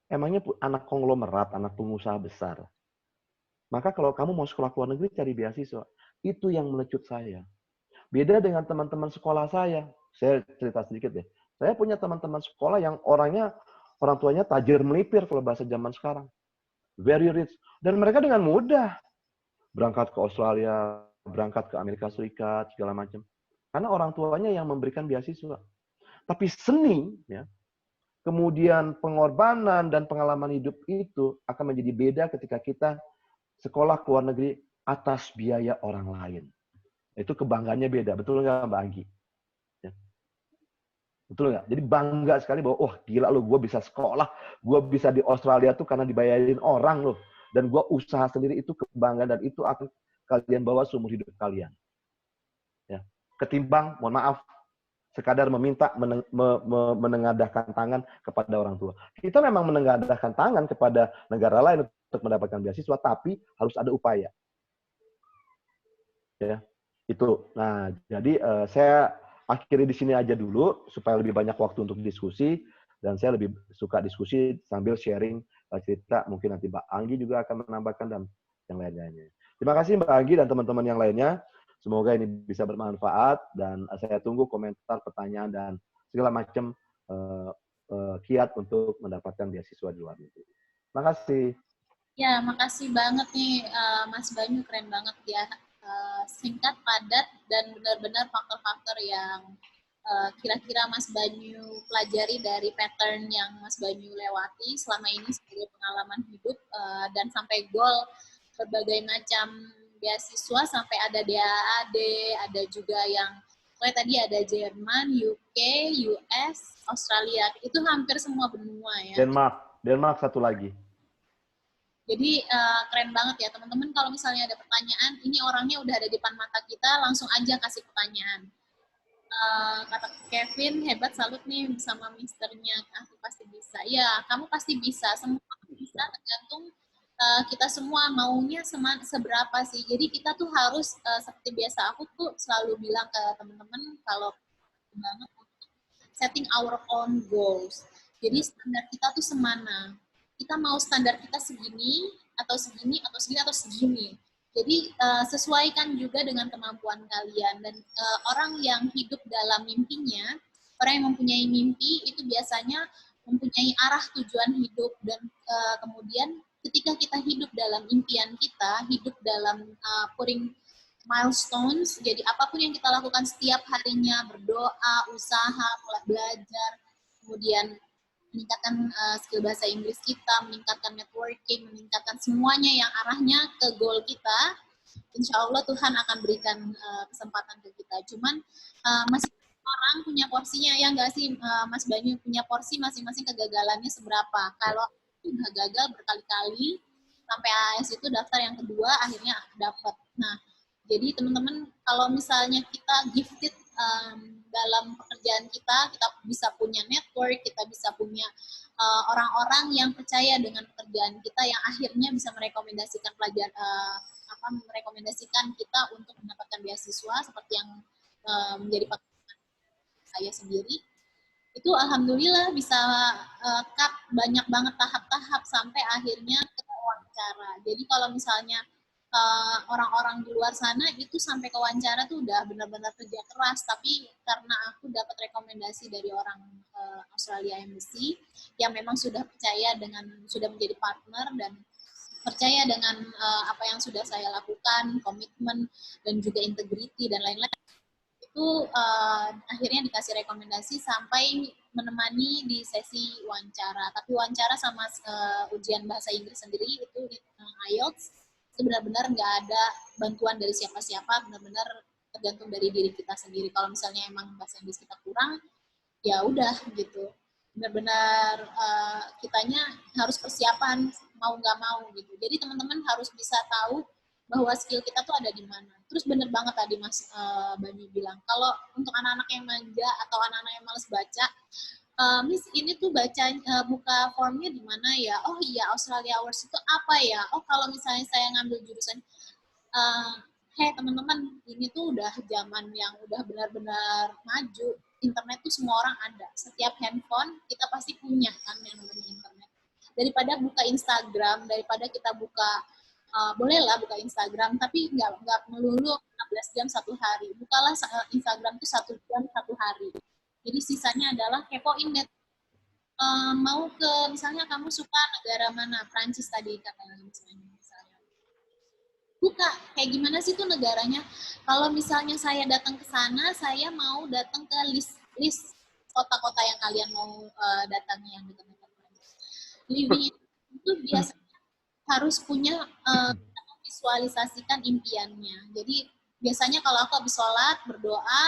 Emangnya anak konglomerat, anak pengusaha besar. Maka kalau kamu mau sekolah ke luar negeri, cari beasiswa. Itu yang melecut saya. Beda dengan teman-teman sekolah saya. Saya cerita sedikit deh. Saya punya teman-teman sekolah yang orang tuanya tajir melipir kalau bahasa zaman sekarang. Very rich. Dan mereka dengan mudah berangkat ke Australia, berangkat ke Amerika Serikat, segala macam. Karena orang tuanya yang memberikan beasiswa. Tapi seni, ya, kemudian pengorbanan dan pengalaman hidup itu akan menjadi beda ketika kita sekolah ke luar negeri atas biaya orang lain. Itu kebanggaannya beda. Betul nggak Mbak Anggi? Ya. Betul nggak? Jadi bangga sekali bahwa, wah gila loh, gue bisa sekolah, gue bisa di Australia tuh karena dibayarin orang loh. Dan gue usaha sendiri, itu kebanggaan, dan itu akan kalian bawa seumur hidup kalian. Ya. Ketimbang, mohon maaf, sekadar meminta menengadahkan tangan kepada orang tua. Kita memang menengadahkan tangan kepada negara lain untuk mendapatkan beasiswa, tapi harus ada upaya. Ya, itu. Nah, jadi saya akhiri di sini aja dulu supaya lebih banyak waktu untuk diskusi, dan saya lebih suka diskusi sambil sharing cerita. Mungkin nanti Mbak Anggi juga akan menambahkan dan yang lain-lainnya. Terima kasih Mbak Anggi dan teman-teman yang lainnya. Semoga ini bisa bermanfaat, dan saya tunggu komentar, pertanyaan, dan segala macam kiat untuk mendapatkan beasiswa di luar negeri. Terima kasih. Ya, makasih banget nih Mas Banyu, keren banget ya. Singkat, padat, dan benar-benar faktor-faktor yang kira-kira Mas Banyu pelajari dari pattern yang Mas Banyu lewati selama ini sebagai pengalaman hidup, dan sampai goal berbagai macam beasiswa, sampai ada DAAD, ada juga yang kayak tadi ada Jerman, UK, US, Australia, itu hampir semua benua ya. Denmark satu lagi. Jadi keren banget ya teman-teman. Kalau misalnya ada pertanyaan, ini orangnya udah ada di depan mata kita, langsung aja kasih pertanyaan. Kata Kevin, hebat, salut nih sama misternya, aku pasti bisa. Ya, kamu pasti bisa. Semua bisa, tergantung kita semua maunya seberapa sih. Jadi kita tuh harus seperti biasa, aku tuh selalu bilang ke teman-teman kalau banget setting our own goals. Jadi standar kita tuh semana. Kita mau standar kita segini, atau segini, atau segini, atau segini. Jadi sesuaikan juga dengan kemampuan kalian. Dan orang yang hidup dalam mimpinya, orang yang mempunyai mimpi itu biasanya mempunyai arah tujuan hidup dan kemudian ketika kita hidup dalam impian kita, hidup dalam putting milestones, jadi apapun yang kita lakukan setiap harinya, berdoa, usaha, mulai belajar, kemudian meningkatkan skill bahasa Inggris kita, meningkatkan networking, meningkatkan semuanya yang arahnya ke goal kita, insya Allah Tuhan akan berikan kesempatan ke kita. Cuman masih orang punya porsinya, ya nggak sih Mas Banyu, punya porsi masing-masing kegagalannya seberapa. Kalau udah gagal berkali-kali, sampai AS itu daftar yang kedua, akhirnya dapat. Nah, jadi teman-teman kalau misalnya kita gifted dalam pekerjaan kita bisa punya network, kita bisa punya orang-orang yang percaya dengan pekerjaan kita yang akhirnya bisa merekomendasikan merekomendasikan kita untuk mendapatkan beasiswa seperti yang menjadi pengalaman saya sendiri. Itu alhamdulillah bisa cut banyak banget tahap-tahap sampai akhirnya ke wawancara. Jadi kalau misalnya orang-orang di luar sana itu sampai ke wawancara tuh udah benar-benar kerja keras, tapi karena aku dapat rekomendasi dari orang Australia Embassy yang memang sudah percaya sudah menjadi partner dan percaya dengan apa yang sudah saya lakukan, komitmen dan juga integriti dan lain-lain, itu akhirnya dikasih rekomendasi sampai menemani di sesi wawancara. Tapi wawancara sama ujian bahasa Inggris sendiri itu IELTS itu benar-benar nggak ada bantuan dari siapa-siapa, benar-benar tergantung dari diri kita sendiri. Kalau misalnya emang bahasa Inggris kita kurang, ya udah gitu. Benar-benar kitanya harus persiapan mau nggak mau gitu. Jadi teman-teman harus bisa tahu bahwa skill kita tuh ada di mana. Terus bener banget tadi Mas Banyu bilang, kalau untuk anak-anak yang manja atau anak-anak yang males baca, Miss ini tuh buka formnya di mana ya? Oh iya, Australia Hours itu apa ya? Oh kalau misalnya saya ngambil jurusan, hey teman-teman, ini tuh udah zaman yang udah benar-benar maju. Internet tuh semua orang ada. Setiap handphone kita pasti punya kan yang namanya internet. Daripada buka Instagram, daripada kita buka bolehlah buka Instagram, tapi nggak melulu 16 jam satu hari. Bukalah Instagram tuh 1 jam satu hari. Jadi sisanya adalah kepoin net. Mau ke misalnya kamu suka negara mana? Prancis tadi katanya misalnya. Buka kayak gimana sih tuh negaranya? Kalau misalnya saya datang ke sana, saya mau datang ke list kota-kota yang kalian mau datangi yang dekat-dekat Prancis. Living itu biasanya harus punya visualisasikan impiannya. Jadi biasanya kalau aku habis sholat, berdoa,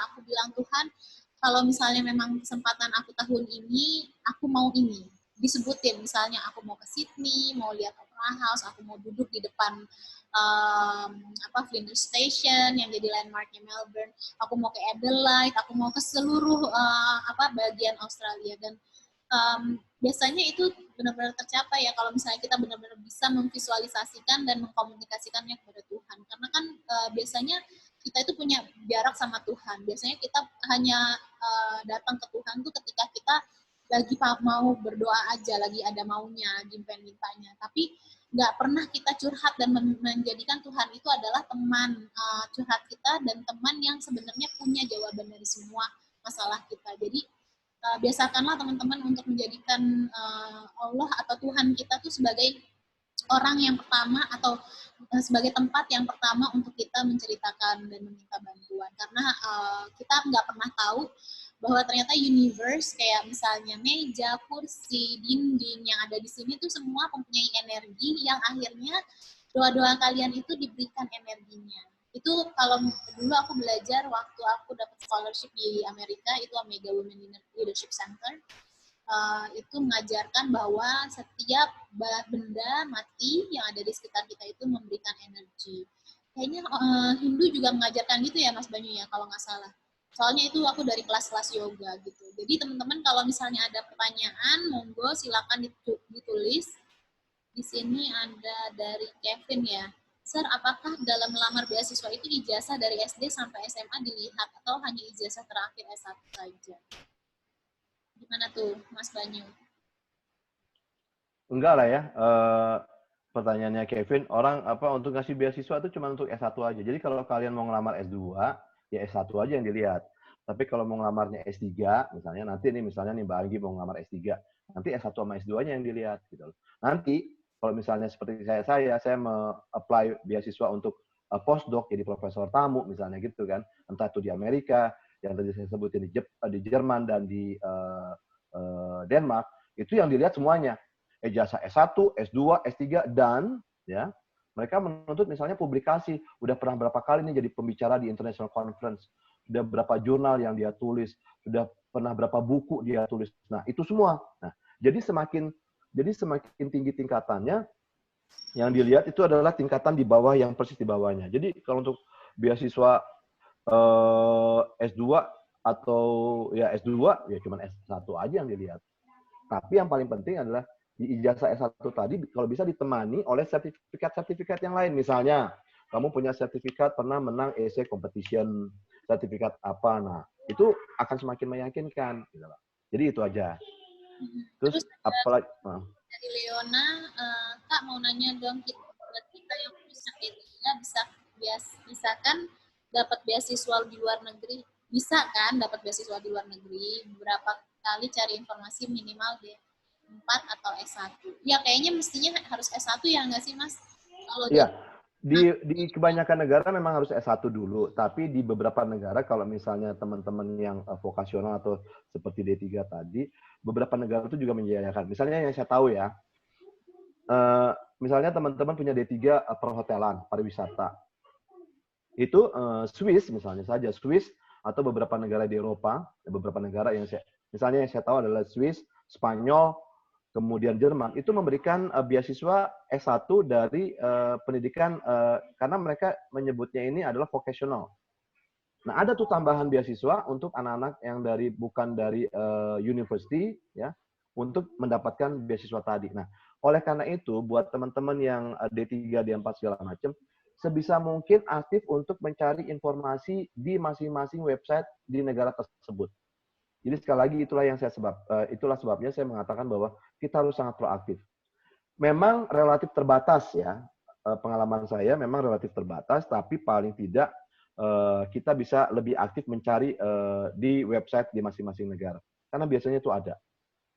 aku bilang Tuhan, kalau misalnya memang kesempatan aku tahun ini, aku mau ini. Disebutin, misalnya aku mau ke Sydney, mau lihat Opera House, aku mau duduk di depan Flinders Station yang jadi landmarknya Melbourne, aku mau ke Adelaide, aku mau ke seluruh bagian Australia. Dan biasanya itu benar-benar tercapai ya kalau misalnya kita benar-benar bisa memvisualisasikan dan mengkomunikasikannya kepada Tuhan. Karena kan biasanya kita itu punya jarak sama Tuhan. Biasanya kita hanya datang ke Tuhan tuh ketika kita lagi mau berdoa aja, lagi ada maunya, lagi pengen mintanya. Tapi nggak pernah kita curhat dan menjadikan Tuhan itu adalah teman curhat kita dan teman yang sebenarnya punya jawaban dari semua masalah kita. Jadi biasakanlah teman-teman untuk menjadikan Allah atau Tuhan kita tuh sebagai orang yang pertama atau sebagai tempat yang pertama untuk kita menceritakan dan meminta bantuan. Karena kita nggak pernah tahu bahwa ternyata universe kayak misalnya meja, kursi, dinding yang ada di sini tuh semua mempunyai energi yang akhirnya doa-doa kalian itu diberikan energinya. Itu kalau dulu aku belajar waktu aku dapat scholarship di Amerika, itu Omega Women Leadership Center, itu mengajarkan bahwa setiap benda mati yang ada di sekitar kita itu memberikan energi. Kayaknya Hindu juga mengajarkan gitu ya Mas Banyu ya, kalau nggak salah. Soalnya itu aku dari kelas-kelas yoga gitu. Jadi teman-teman kalau misalnya ada pertanyaan, monggo silakan ditulis. Di sini ada dari Kevin ya. Sir, apakah dalam melamar beasiswa itu ijazah dari SD sampai SMA dilihat atau hanya ijazah terakhir S1 saja? Gimana tuh, Mas Banyu? Enggak lah ya. Pertanyaannya Kevin, orang untuk ngasih beasiswa itu cuma untuk S1 aja. Jadi kalau kalian mau ngelamar S2, ya S1 aja yang dilihat. Tapi kalau mau ngelamarnya S3, misalnya nanti nih misalnya nih Mbak Anggi mau ngelamar S3, nanti S1 sama S2-nya yang dilihat gitu loh. Nanti kalau misalnya seperti saya apply beasiswa untuk postdoc jadi profesor tamu misalnya gitu kan, entah itu di Amerika, yang tadi saya sebutin di Jerman dan di Denmark, itu yang dilihat semuanya. Ijazah S1, S2, S3 dan ya mereka menuntut misalnya publikasi, udah pernah berapa kali nih jadi pembicara di international conference, sudah berapa jurnal yang dia tulis, sudah pernah berapa buku dia tulis. Nah, itu semua. Nah, jadi semakin tinggi tingkatannya, yang dilihat itu adalah tingkatan di bawah yang persis di bawahnya. Jadi kalau untuk beasiswa S2 atau ya S2 ya cuma S1 aja yang dilihat. Tapi yang paling penting adalah di ijazah S1 tadi kalau bisa ditemani oleh sertifikat-sertifikat yang lain. Misalnya, kamu punya sertifikat pernah menang essay competition, sertifikat apa. Nah, itu akan semakin meyakinkan. Jadi itu aja. Terus apalagi dari Leona, Kak mau nanya dong, kita yang punya D3 bisa kan dapat beasiswa di luar negeri? Bisa kan dapat beasiswa di luar negeri? Berapa kali cari informasi minimal D4 atau S1? Ya kayaknya mestinya harus S1 ya nggak sih Mas? Kalau iya. Di kebanyakan negara memang harus S1 dulu, tapi di beberapa negara kalau misalnya teman-teman yang vokasional atau seperti D3 tadi, beberapa negara itu juga menyediakan. Misalnya yang saya tahu ya, misalnya teman-teman punya D3 perhotelan, pariwisata. Itu Swiss misalnya saja, Swiss atau beberapa negara di Eropa, beberapa negara yang misalnya yang saya tahu adalah Swiss, Spanyol, kemudian Jerman, itu memberikan beasiswa S1 dari pendidikan, karena mereka menyebutnya ini adalah vocational. Nah, ada tuh tambahan beasiswa untuk anak-anak yang bukan dari university, ya, untuk mendapatkan beasiswa tadi. Nah, oleh karena itu, buat teman-teman yang D3, D4 segala macam, sebisa mungkin aktif untuk mencari informasi di masing-masing website di negara tersebut. Jadi sekali lagi itulah sebabnya saya mengatakan bahwa kita harus sangat proaktif. Memang relatif terbatas ya, pengalaman saya memang relatif terbatas, tapi paling tidak kita bisa lebih aktif mencari di website di masing-masing negara. Karena biasanya itu ada.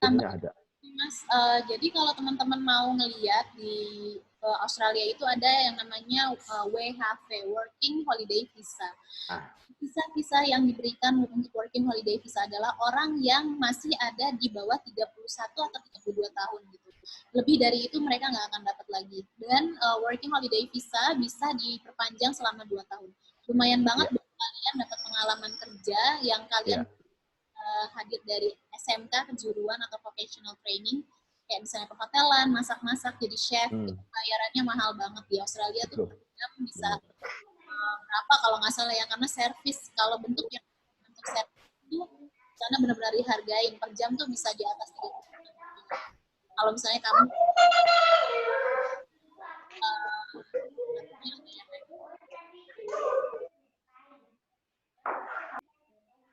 Biasanya ada. Mas, jadi kalau teman-teman mau ngeliat di Australia itu ada yang namanya WHV, Working Holiday Visa. Visa-visa yang diberikan untuk Working Holiday Visa adalah orang yang masih ada di bawah 31 atau 32 tahun gitu. Lebih dari itu mereka nggak akan dapat lagi. Dan Working Holiday Visa bisa diperpanjang selama 2 tahun. Lumayan banget buat kalian dapat pengalaman kerja yang kalian hadir dari SMK, kejuruan atau vocational training, kayak misalnya perhotelan, masak-masak, jadi chef, itu bayarannya mahal banget di Australia tuh per jam bisa berapa kalau nggak salah ya, karena servis, kalau bentuk servis itu sana benar-benar dihargain, per jam tuh bisa di atas 30 juta. Kalau misalnya kamu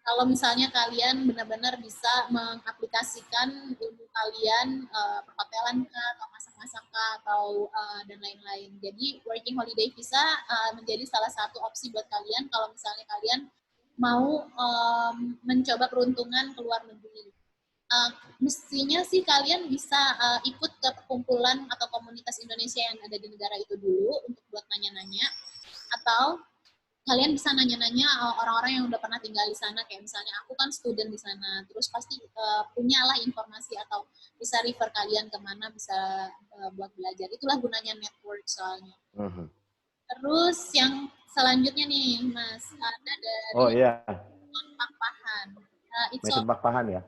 kalau misalnya kalian benar-benar bisa mengaplikasikan ilmu kalian perhotelan kah, atau masak-masak kah, atau dan lain-lain. Jadi Working Holiday Visa menjadi salah satu opsi buat kalian kalau misalnya kalian mau mencoba peruntungan ke luar negeri. Mestinya sih kalian bisa ikut ke perkumpulan atau komunitas Indonesia yang ada di negara itu dulu untuk buat nanya-nanya, atau kalian bisa nanya-nanya orang-orang yang udah pernah tinggal di sana, kayak misalnya aku kan student di sana, terus pasti punyalah informasi atau bisa refer kalian kemana bisa buat belajar. Itulah gunanya network soalnya. Terus yang selanjutnya nih, Mas, ada dari Pak Pahan. Mason Pak Pahan ya?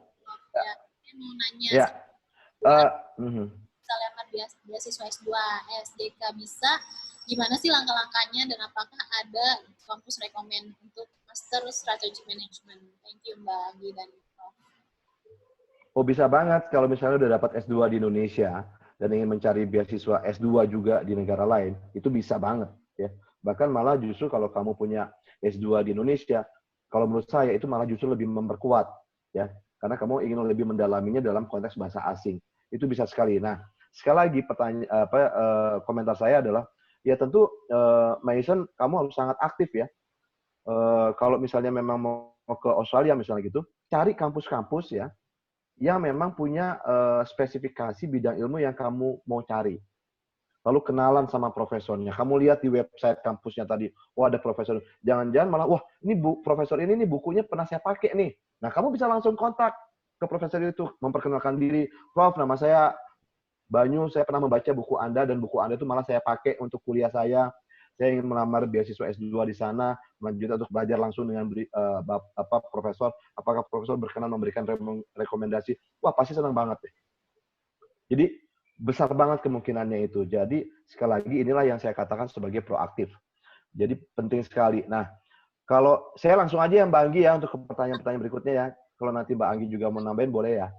Ya, saya mau nanya. Ya. Bisa lemar beasiswa S2, SDK bisa. Gimana sih langkah-langkahnya dan apakah ada kampus rekomend untuk Master Strategic Management? Thank you Mbak Anggi dan Prof. Oh bisa banget kalau misalnya udah dapat S2 di Indonesia dan ingin mencari beasiswa S2 juga di negara lain, itu bisa banget ya. Bahkan malah justru kalau kamu punya S2 di Indonesia, kalau menurut saya itu malah justru lebih memperkuat ya. Karena kamu ingin lebih mendalaminya dalam konteks bahasa asing. Itu bisa sekali. Nah, sekali lagi komentar saya adalah ya tentu Mason kamu harus sangat aktif ya. kalau misalnya memang mau ke Australia misalnya gitu, cari kampus-kampus ya yang memang punya spesifikasi bidang ilmu yang kamu mau cari. Lalu kenalan sama profesornya. Kamu lihat di website kampusnya tadi, ada profesor. Jangan-jangan malah, wah ini profesor ini nih bukunya pernah saya pakai nih. Nah, kamu bisa langsung kontak ke profesor itu, memperkenalkan diri. Prof, nama saya Banyu, saya pernah membaca buku Anda, dan buku Anda itu malah saya pakai untuk kuliah saya. Saya ingin melamar beasiswa S2 di sana, melanjutkan untuk belajar langsung dengan profesor. Apakah profesor berkenan memberikan rekomendasi? Wah, pasti senang banget deh. Jadi, besar banget kemungkinannya itu. Jadi, sekali lagi, inilah yang saya katakan sebagai proaktif. Jadi, penting sekali. Nah, kalau saya langsung aja yang Mbak Anggi ya, untuk pertanyaan-pertanyaan berikutnya ya. Kalau nanti Mbak Anggi juga mau nambahin, boleh ya.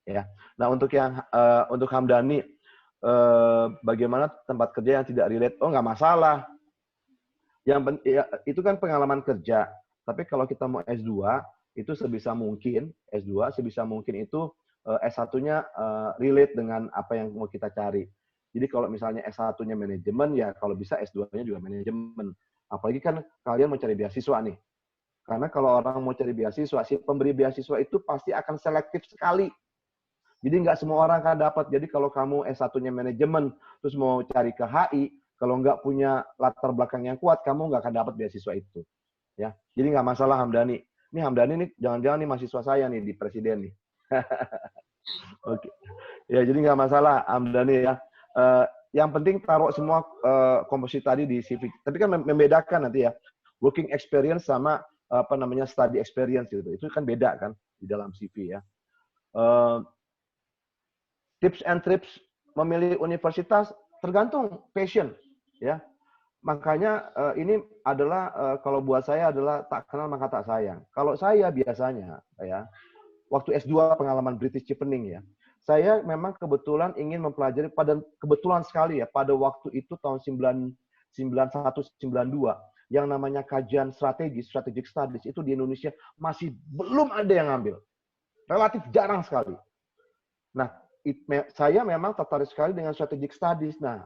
Ya. Nah, untuk Hamdani, bagaimana tempat kerja yang tidak relate? Oh, nggak masalah. Itu kan pengalaman kerja. Tapi kalau kita mau S2, itu sebisa mungkin itu S1-nya relate dengan apa yang mau kita cari. Jadi kalau misalnya S1-nya manajemen, ya kalau bisa S2-nya juga manajemen. Apalagi kan kalian mau cari beasiswa nih. Karena kalau orang mau cari beasiswa, si pemberi beasiswa itu pasti akan selektif sekali. Jadi nggak semua orang akan dapat. Jadi kalau kamu S1-nya manajemen, terus mau cari ke HI, kalau nggak punya latar belakang yang kuat, kamu nggak akan dapat beasiswa itu. Ya, jadi nggak masalah Hamdani. Ini Hamdani nih, jangan-jangan nih mahasiswa saya nih di Presiden nih. Oke. Ya, jadi nggak masalah Hamdani ya. Yang penting taruh semua komposisi tadi di CV. Tapi kan membedakan nanti ya, working experience sama study experience gitu. Itu kan beda kan di dalam CV ya. Tips and trips memilih universitas tergantung passion ya. Makanya ini adalah kalau buat saya adalah tak kenal maka tak sayang. Kalau saya biasanya ya waktu S2 pengalaman British Chevening ya. Saya memang kebetulan ingin mempelajari kebetulan sekali ya pada waktu itu tahun 91-92 yang namanya kajian strategic studies itu di Indonesia masih belum ada yang ngambil. Relatif jarang sekali. Nah, saya memang tertarik sekali dengan strategic studies. Nah,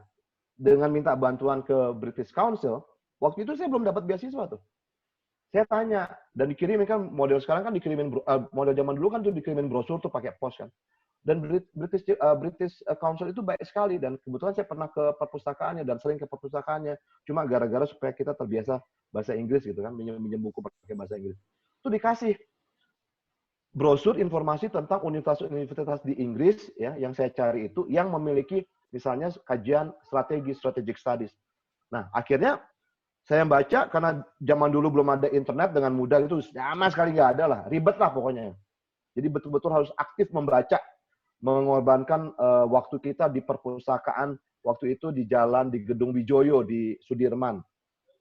dengan minta bantuan ke British Council, waktu itu saya belum dapat beasiswa tuh. Saya tanya, dan dikirimin kan, model sekarang kan dikirimin, model zaman dulu kan tuh dikirimin brosur tuh pakai pos kan. Dan British Council itu baik sekali, dan kebetulan saya pernah ke perpustakaannya, dan sering ke perpustakaannya. Cuma gara-gara supaya kita terbiasa bahasa Inggris gitu kan, minjem buku pakai bahasa Inggris. Itu dikasih brosur informasi tentang universitas di Inggris ya yang saya cari itu yang memiliki misalnya kajian strategic studies. Nah, akhirnya saya baca karena zaman dulu belum ada internet dengan mudah itu sama sekali nggak ada lah, ribet lah pokoknya. Jadi betul-betul harus aktif membaca, mengorbankan waktu kita di perpustakaan waktu itu di Gedung Wijoyo di Sudirman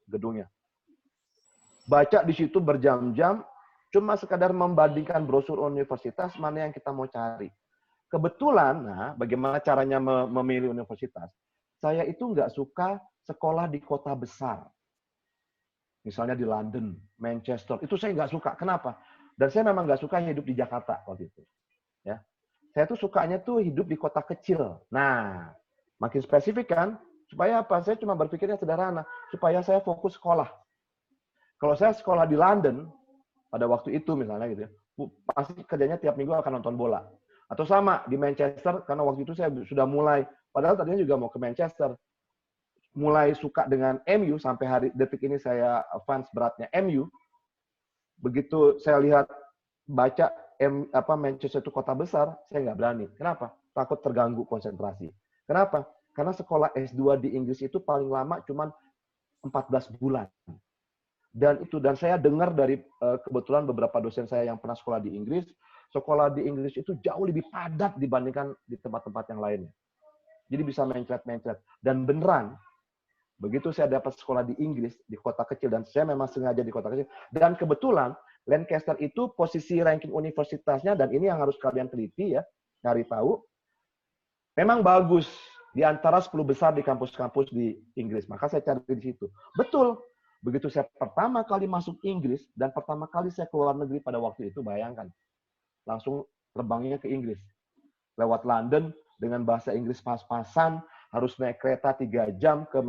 gedungnya. Baca di situ berjam-jam. Cuma sekadar membandingkan brosur universitas mana yang kita mau cari. Kebetulan, nah, bagaimana caranya memilih universitas? Saya itu nggak suka sekolah di kota besar. Misalnya di London, Manchester. Itu saya nggak suka. Kenapa? Dan saya memang nggak suka hidup di Jakarta waktu itu. Ya, saya tuh sukanya tuh hidup di kota kecil. Nah, makin spesifik kan? Supaya apa? Saya cuma berpikirnya sederhana. Supaya saya fokus sekolah. Kalau saya sekolah di London, pada waktu itu misalnya gitu ya, pasti kerjanya tiap minggu akan nonton bola. Atau sama di Manchester, karena waktu itu saya sudah mulai, padahal tadinya juga mau ke Manchester, mulai suka dengan MU, sampai detik ini saya fans beratnya MU. Begitu saya lihat, baca Manchester itu kota besar, saya nggak berani. Kenapa? Takut terganggu konsentrasi. Kenapa? Karena sekolah S2 di Inggris itu paling lama cuma 14 bulan. Dan saya dengar dari kebetulan beberapa dosen saya yang pernah sekolah di Inggris itu jauh lebih padat dibandingkan di tempat-tempat yang lainnya. Jadi bisa mencret-mencret. Dan beneran, begitu saya dapat sekolah di Inggris, di kota kecil, dan saya memang sengaja di kota kecil, dan kebetulan Lancaster itu posisi ranking universitasnya, dan ini yang harus kalian teliti ya, cari tahu, memang bagus di antara 10 besar di kampus-kampus di Inggris. Maka saya cari di situ. Betul. Begitu saya pertama kali masuk Inggris dan pertama kali saya keluar negeri pada waktu itu, bayangkan. Langsung terbangnya ke Inggris. Lewat London dengan bahasa Inggris pas-pasan, harus naik kereta 3 jam ke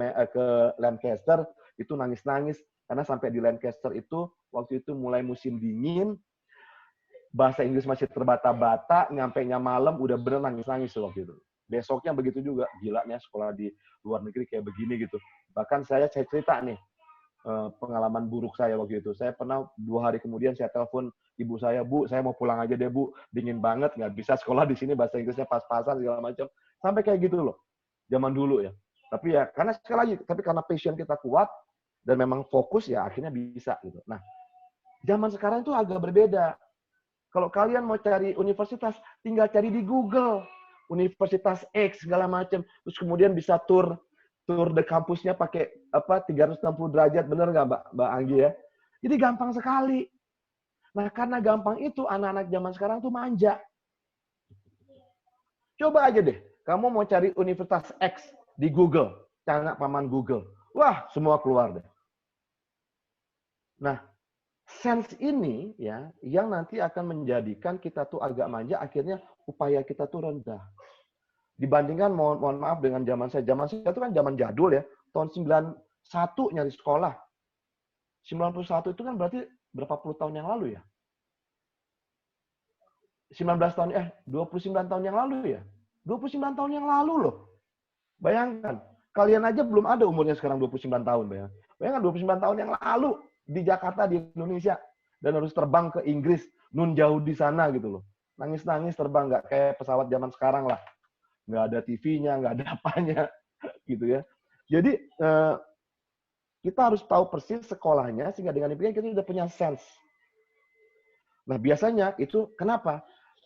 Lancaster, itu nangis-nangis. Karena sampai di Lancaster itu, waktu itu mulai musim dingin, bahasa Inggris masih terbata-bata, nyampainya malam, udah bener nangis-nangis waktu itu. Besoknya begitu juga, gila nih sekolah di luar negeri kayak begini gitu. Bahkan saya cerita nih, pengalaman buruk saya waktu itu. Saya pernah 2 hari kemudian saya telepon ibu saya, Bu, saya mau pulang aja deh Bu, dingin banget, nggak bisa sekolah di sini, bahasa Inggrisnya pas-pasan segala macam. Sampai kayak gitu loh, zaman dulu ya. Tapi ya, karena sekali lagi, tapi karena passion kita kuat, dan memang fokus ya akhirnya bisa gitu. Nah, zaman sekarang itu agak berbeda. Kalau kalian mau cari universitas, tinggal cari di Google. Universitas X segala macam. Terus kemudian bisa tour de kampusnya pakai 360 derajat, bener nggak Mbak Anggi ya? Jadi gampang sekali. Nah, karena gampang itu anak-anak zaman sekarang tuh manja. Coba aja deh, kamu mau cari Universitas X di Google, cari paman Google. Wah, semua keluar deh. Nah, sense ini ya yang nanti akan menjadikan kita tuh agak manja, akhirnya upaya kita tuh rendah. Dibandingkan mohon maaf dengan zaman saya. Zaman saya itu kan zaman jadul ya. Tahun 91 nyari sekolah. 91 itu kan berarti berapa puluh tahun yang lalu ya? 29 tahun yang lalu ya? 29 tahun yang lalu loh. Bayangkan, kalian aja belum ada umurnya sekarang 29 tahun. Bayangkan 29 tahun yang lalu di Jakarta, di Indonesia. Dan harus terbang ke Inggris, nun jauh di sana gitu loh. Nangis-nangis terbang, nggak kayak pesawat zaman sekarang lah. Nggak ada TV-nya, nggak ada apanya. Gitu ya. Jadi, kita harus tahu persis sekolahnya, sehingga dengan demikian kita sudah punya sense. Nah, biasanya itu kenapa?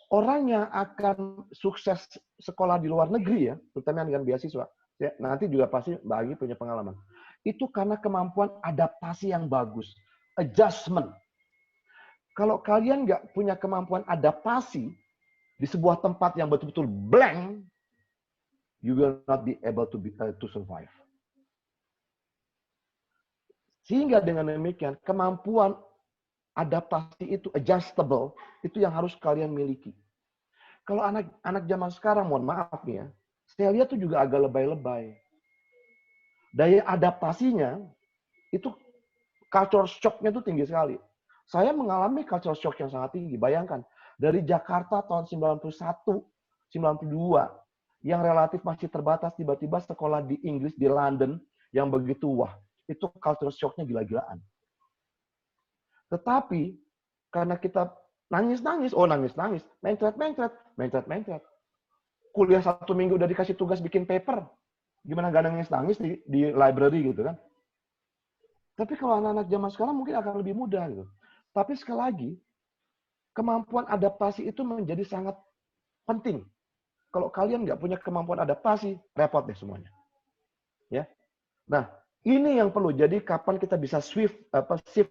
Orang yang akan sukses sekolah di luar negeri ya, terutama dengan beasiswa, ya, nanti juga pasti Mbak Agi punya pengalaman. Itu karena kemampuan adaptasi yang bagus, adjustment. Kalau kalian nggak punya kemampuan adaptasi di sebuah tempat yang betul-betul blank, you will not be able to survive. Sehingga dengan demikian kemampuan adaptasi itu adjustable, itu yang harus kalian miliki. Kalau anak zaman sekarang, mohon maaf nih ya, saya lihat tuh juga agak lebay-lebay. Daya adaptasinya, itu culture shock-nya tuh tinggi sekali. Saya mengalami culture shock yang sangat tinggi. Bayangkan, dari Jakarta tahun 91, 92, yang relatif masih terbatas, tiba-tiba sekolah di Inggris, di London, yang begitu wah, itu culture shock-nya gila-gilaan. Tetapi karena kita nangis-nangis, mencret. Kuliah 1 minggu udah dikasih tugas bikin paper. Gimana gak nangis-nangis di library gitu kan. Tapi kalau anak-anak zaman sekarang mungkin akan lebih mudah gitu. Tapi sekali lagi, kemampuan adaptasi itu menjadi sangat penting. Kalau kalian nggak punya kemampuan adaptasi, repot deh semuanya. Ya. Nah, ini yang perlu. Jadi kapan kita bisa shift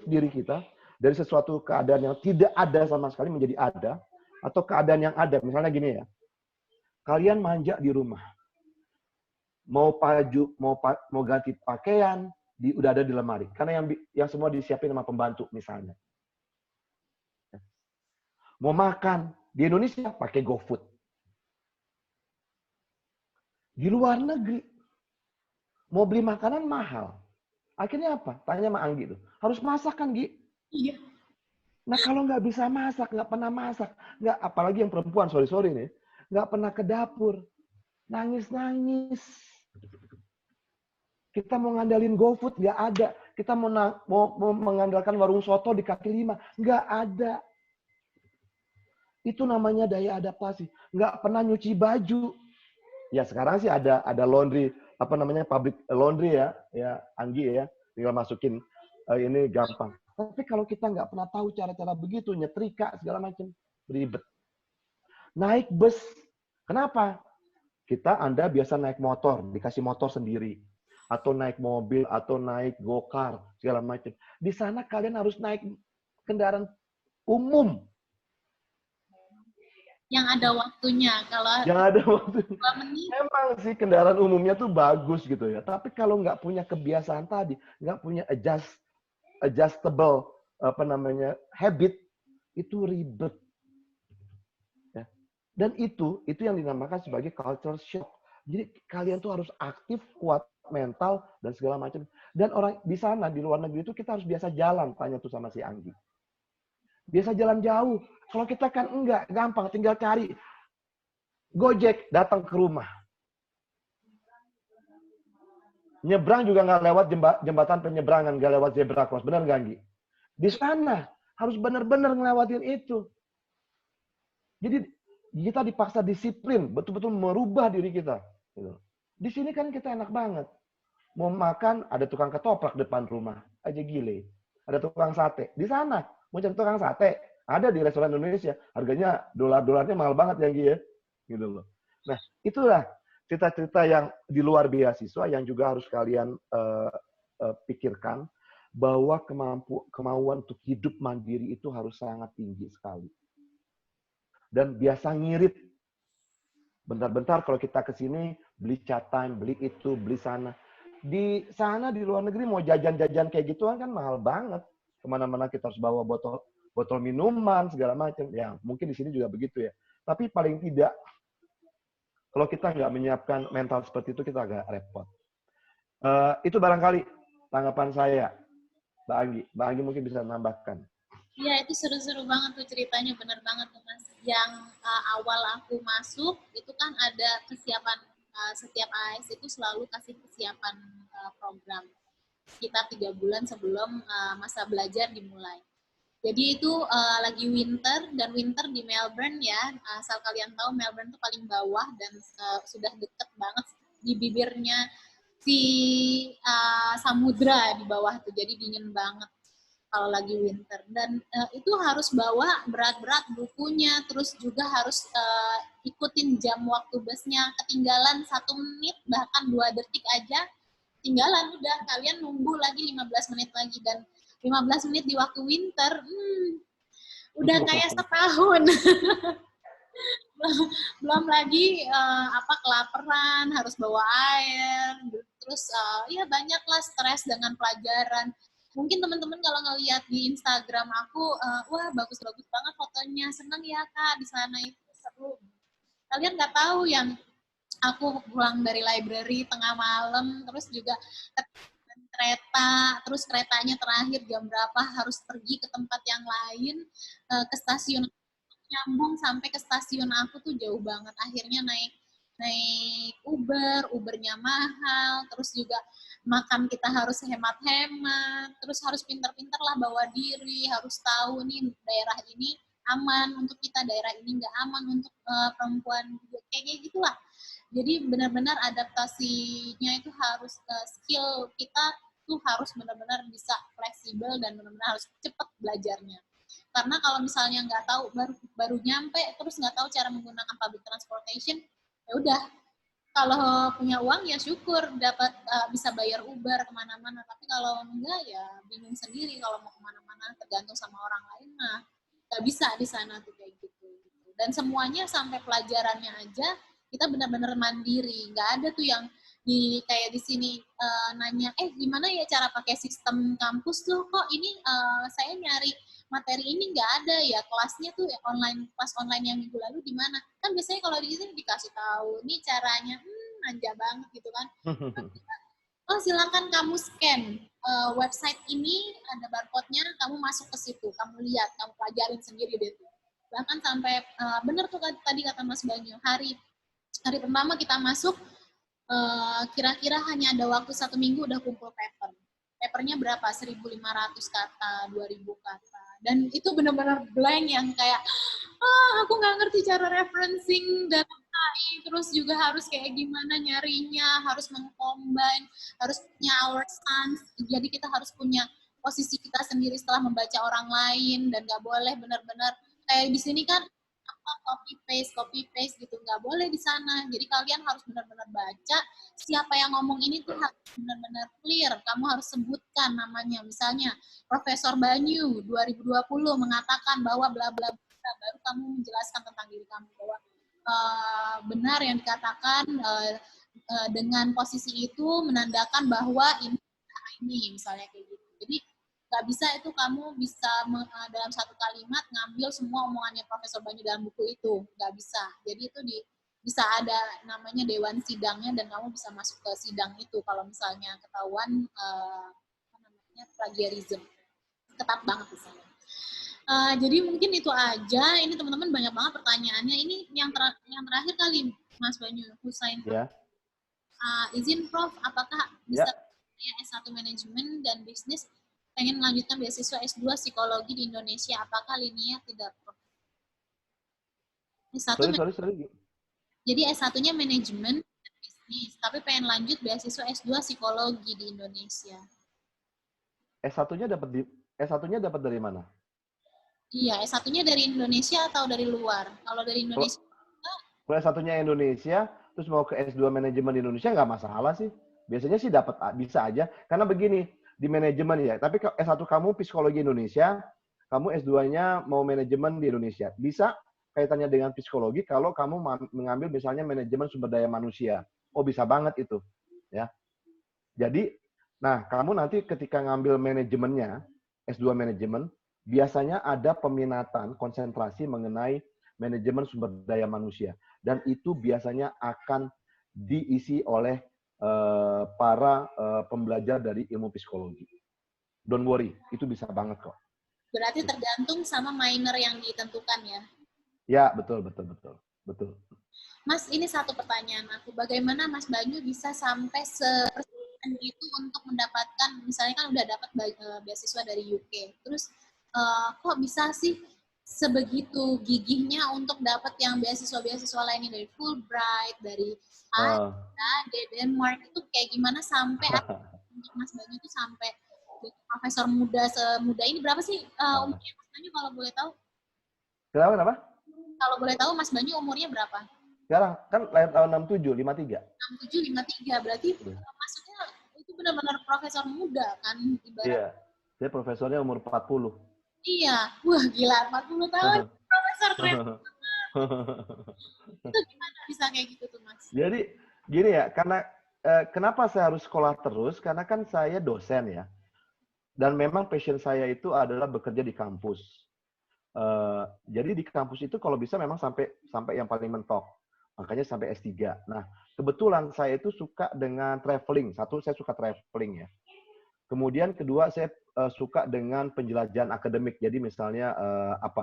diri kita dari sesuatu keadaan yang tidak ada sama sekali menjadi ada, atau keadaan yang ada. Misalnya gini ya, kalian manja di rumah, mau ganti pakaian, udah ada di lemari, karena yang semua disiapin sama pembantu misalnya. Mau makan di Indonesia pakai GoFood. Di luar negeri mau beli makanan mahal. Akhirnya apa? Tanya sama Anggi tuh. Harus masak kan, Gi? Iya. Nah, kalau nggak bisa masak, nggak pernah masak, apalagi yang perempuan, sorry nih, nggak pernah ke dapur, nangis-nangis. Kita mau ngandalin GoFood, nggak ada. Kita mau mengandalkan warung soto di kaki 5, nggak ada. Itu namanya daya adaptasi. Nggak pernah nyuci baju. Ya sekarang sih ada laundry, public laundry ya Anggi ya, tinggal masukin ini gampang. Tapi kalau kita nggak pernah tahu cara-cara begitu, nyetrika segala macam, ribet. Naik bus, kenapa? Anda biasa naik motor, dikasih motor sendiri, atau naik mobil, atau naik go-kart segala macam. Di sana kalian harus naik kendaraan umum. Yang ada waktunya. Kalau yang ada waktunya. Memang sih kendaraan umumnya tuh bagus gitu ya. Tapi kalau nggak punya kebiasaan tadi, nggak punya adjustable habit, itu ribet. Ya. Dan itu yang dinamakan sebagai culture shock. Jadi kalian tuh harus aktif, kuat mental dan segala macam. Dan orang di sana di luar negeri itu kita harus biasa jalan, tanya tuh sama si Anggi. Biasa jalan jauh. Kalau kita kan enggak, gampang tinggal cari Gojek datang ke rumah. Nyebrang juga nggak lewat jembatan penyeberangan, nggak lewat zebra cross. Benar nggak, Anggi? Di sana harus benar-benar ngelewatin itu. Jadi kita dipaksa disiplin, betul-betul merubah diri kita. Di sini kan kita enak banget. Mau makan, ada tukang ketoprak depan rumah. Aja gile. Ada tukang sate. Di sana, mau cari tukang sate. Ada di restoran Indonesia. Harganya dolar-dolarnya mahal banget ya, Gi, ya. Gitu loh. Nah, itulah cerita-cerita yang di luar beasiswa yang juga harus kalian pikirkan bahwa kemauan untuk hidup mandiri itu harus sangat tinggi sekali. Dan biasa ngirit. Bentar-bentar kalau kita ke sini, beli chat time, beli itu, beli sana. Di sana, di luar negeri, mau jajan-jajan kayak gituan kan mahal banget. Kemana-mana kita harus bawa botol minuman, segala macam. Ya, mungkin di sini juga begitu ya. Tapi paling tidak, kalau kita nggak menyiapkan mental seperti itu, kita agak repot. Itu barangkali tanggapan saya, Mbak Anggi. Mbak Anggi mungkin bisa menambahkan. Iya, itu seru-seru banget tuh ceritanya, bener banget tuh Mas. Yang awal aku masuk, itu kan ada kesiapan, setiap AS itu selalu kasih kesiapan program. Kita 3 bulan sebelum masa belajar dimulai. Jadi itu lagi winter, dan winter di Melbourne ya, asal kalian tahu Melbourne tuh paling bawah dan sudah deket banget di bibirnya si samudra di bawah tuh, jadi dingin banget kalau lagi winter. Dan itu harus bawa berat-berat bukunya, terus juga harus ikutin jam waktu busnya. Ketinggalan 1 menit, bahkan 2 detik aja, tinggalan udah, kalian nunggu lagi 15 menit lagi. Dan 15 menit di waktu winter, udah kayak setahun. Belum lagi kelaparan, harus bawa air, terus ya banyaklah stres dengan pelajaran. Mungkin teman-teman kalau ngelihat di Instagram aku, wah bagus-bagus banget fotonya, seneng ya Kak, di sana itu seru. Kalian nggak tahu yang aku pulang dari library tengah malam, terus juga kereta, terus keretanya terakhir jam berapa, harus pergi ke tempat yang lain, ke stasiun, nyambung sampai ke stasiun aku tuh jauh banget. Akhirnya naik Ubernya mahal, terus juga makan kita harus hemat-hemat, terus harus pintar-pintar lah bawa diri, harus tahu nih daerah ini aman untuk kita, daerah ini nggak aman untuk perempuan, kayak gitulah. Jadi benar-benar adaptasinya itu harus skill kita tuh harus benar-benar bisa fleksibel dan benar-benar harus cepat belajarnya. Karena kalau misalnya nggak tahu, baru nyampe terus nggak tahu cara menggunakan public transportation, ya udah, kalau punya uang ya syukur dapat bisa bayar Uber kemana-mana, tapi kalau enggak ya bingung sendiri kalau mau kemana-mana, tergantung sama orang lain, nah nggak bisa di sana tuh kayak gitu. Dan semuanya sampai pelajarannya aja kita benar-benar mandiri, nggak ada tuh yang kayak di sini nanya, gimana ya cara pakai sistem kampus tuh, kok ini saya nyari materi ini nggak ada ya, kelasnya tuh online, kelas online yang minggu lalu di mana? Kan biasanya kalau di sini dikasih tahu, nih caranya, manja banget gitu kan. Oh silakan kamu scan website ini, ada barcode-nya, kamu masuk ke situ, kamu lihat, kamu pelajarin sendiri deh tuh. Bahkan sampai bener tuh tadi kata Mas Banyu, hari pertama kita masuk, kira-kira hanya ada waktu 1 minggu udah kumpul paper. Papernya berapa? 1.500 kata, 2.000 kata. Dan itu benar-benar blank yang kayak, aku nggak ngerti cara referencing data AI, terus juga harus kayak gimana nyarinya, harus mengcombine, harus punya our stance, jadi kita harus punya posisi kita sendiri setelah membaca orang lain, dan nggak boleh benar-benar kayak di sini kan copy paste gitu, nggak boleh di sana. Jadi kalian harus benar-benar baca siapa yang ngomong ini tuh harus benar-benar clear. Kamu harus sebutkan namanya, misalnya Profesor Banyu 2020 mengatakan bahwa bla bla bla, baru kamu menjelaskan tentang diri kamu bahwa benar yang dikatakan, dengan posisi itu menandakan bahwa ini misalnya kayak gitu. Jadi nggak bisa itu kamu bisa dalam satu kalimat ngambil semua omongannya Profesor Banyu dalam buku itu, nggak bisa. Jadi itu bisa ada namanya dewan sidangnya dan kamu bisa masuk ke sidang itu kalau misalnya ketahuan plagiarism. Ketat banget di sana. Jadi mungkin itu aja. Ini teman-teman banyak banget pertanyaannya. Ini yang terakhir kali, Mas Banyu Husain. Ya. Izin Prof, apakah bisa S1 manajemen dan bisnis pengen melanjutkan beasiswa S2 psikologi di Indonesia? Apakah linear tidak, Prof? Sorry. Jadi S1-nya manajemen dan bisnis, tapi pengen lanjut beasiswa S2 psikologi di Indonesia. S1-nya dapat dari mana? Iya, S1-nya dari Indonesia atau dari luar? Kalau dari Indonesia. Kalau S1-nya Indonesia, terus mau ke S2 manajemen di Indonesia nggak masalah sih. Biasanya sih bisa aja. Karena begini, di manajemen ya. Tapi S1 kamu psikologi Indonesia, kamu S2-nya mau manajemen di Indonesia. Bisa kaitannya dengan psikologi kalau kamu mengambil misalnya manajemen sumber daya manusia. Oh, bisa banget itu. Ya. Jadi, nah kamu nanti ketika ngambil manajemennya, S2 manajemen, biasanya ada peminatan konsentrasi mengenai manajemen sumber daya manusia. Dan itu biasanya akan diisi oleh para pembelajar dari ilmu psikologi. Don't worry, itu bisa banget kok. Berarti tergantung sama minor yang ditentukan ya? Ya, betul. Mas, ini satu pertanyaan aku. Bagaimana Mas Banyu bisa sampai sepersen itu untuk mendapatkan, misalnya kan udah dapat beasiswa dari UK. Terus kok bisa sih sebegitu gigihnya untuk dapat yang beasiswa-beasiswa lainnya dari Fulbright, dari Denmark, itu kayak gimana sampai untuk Mas Banyu itu sampai profesor muda semuda ini. Berapa sih umurnya Mas Banyu kalau boleh tahu? Kenapa? Kalau boleh tahu Mas Banyu umurnya berapa? Sekarang kan lahir tahun 67, 53. 67, 53. Berarti maksudnya itu benar-benar profesor muda kan? Iya. Dia profesornya umur 40. Iya. Wah, gila. 40 tahun profesor keren. Itu gimana bisa kayak gitu tuh, Mas? Jadi, gini ya, karena kenapa saya harus sekolah terus? Karena kan saya dosen ya. Dan memang passion saya itu adalah bekerja di kampus. Jadi di kampus itu kalau bisa memang sampai yang paling mentok. Makanya sampai S3. Nah, kebetulan saya itu suka dengan traveling. Satu, saya suka traveling ya. Kemudian kedua, saya suka dengan penjelajahan akademik. Jadi misalnya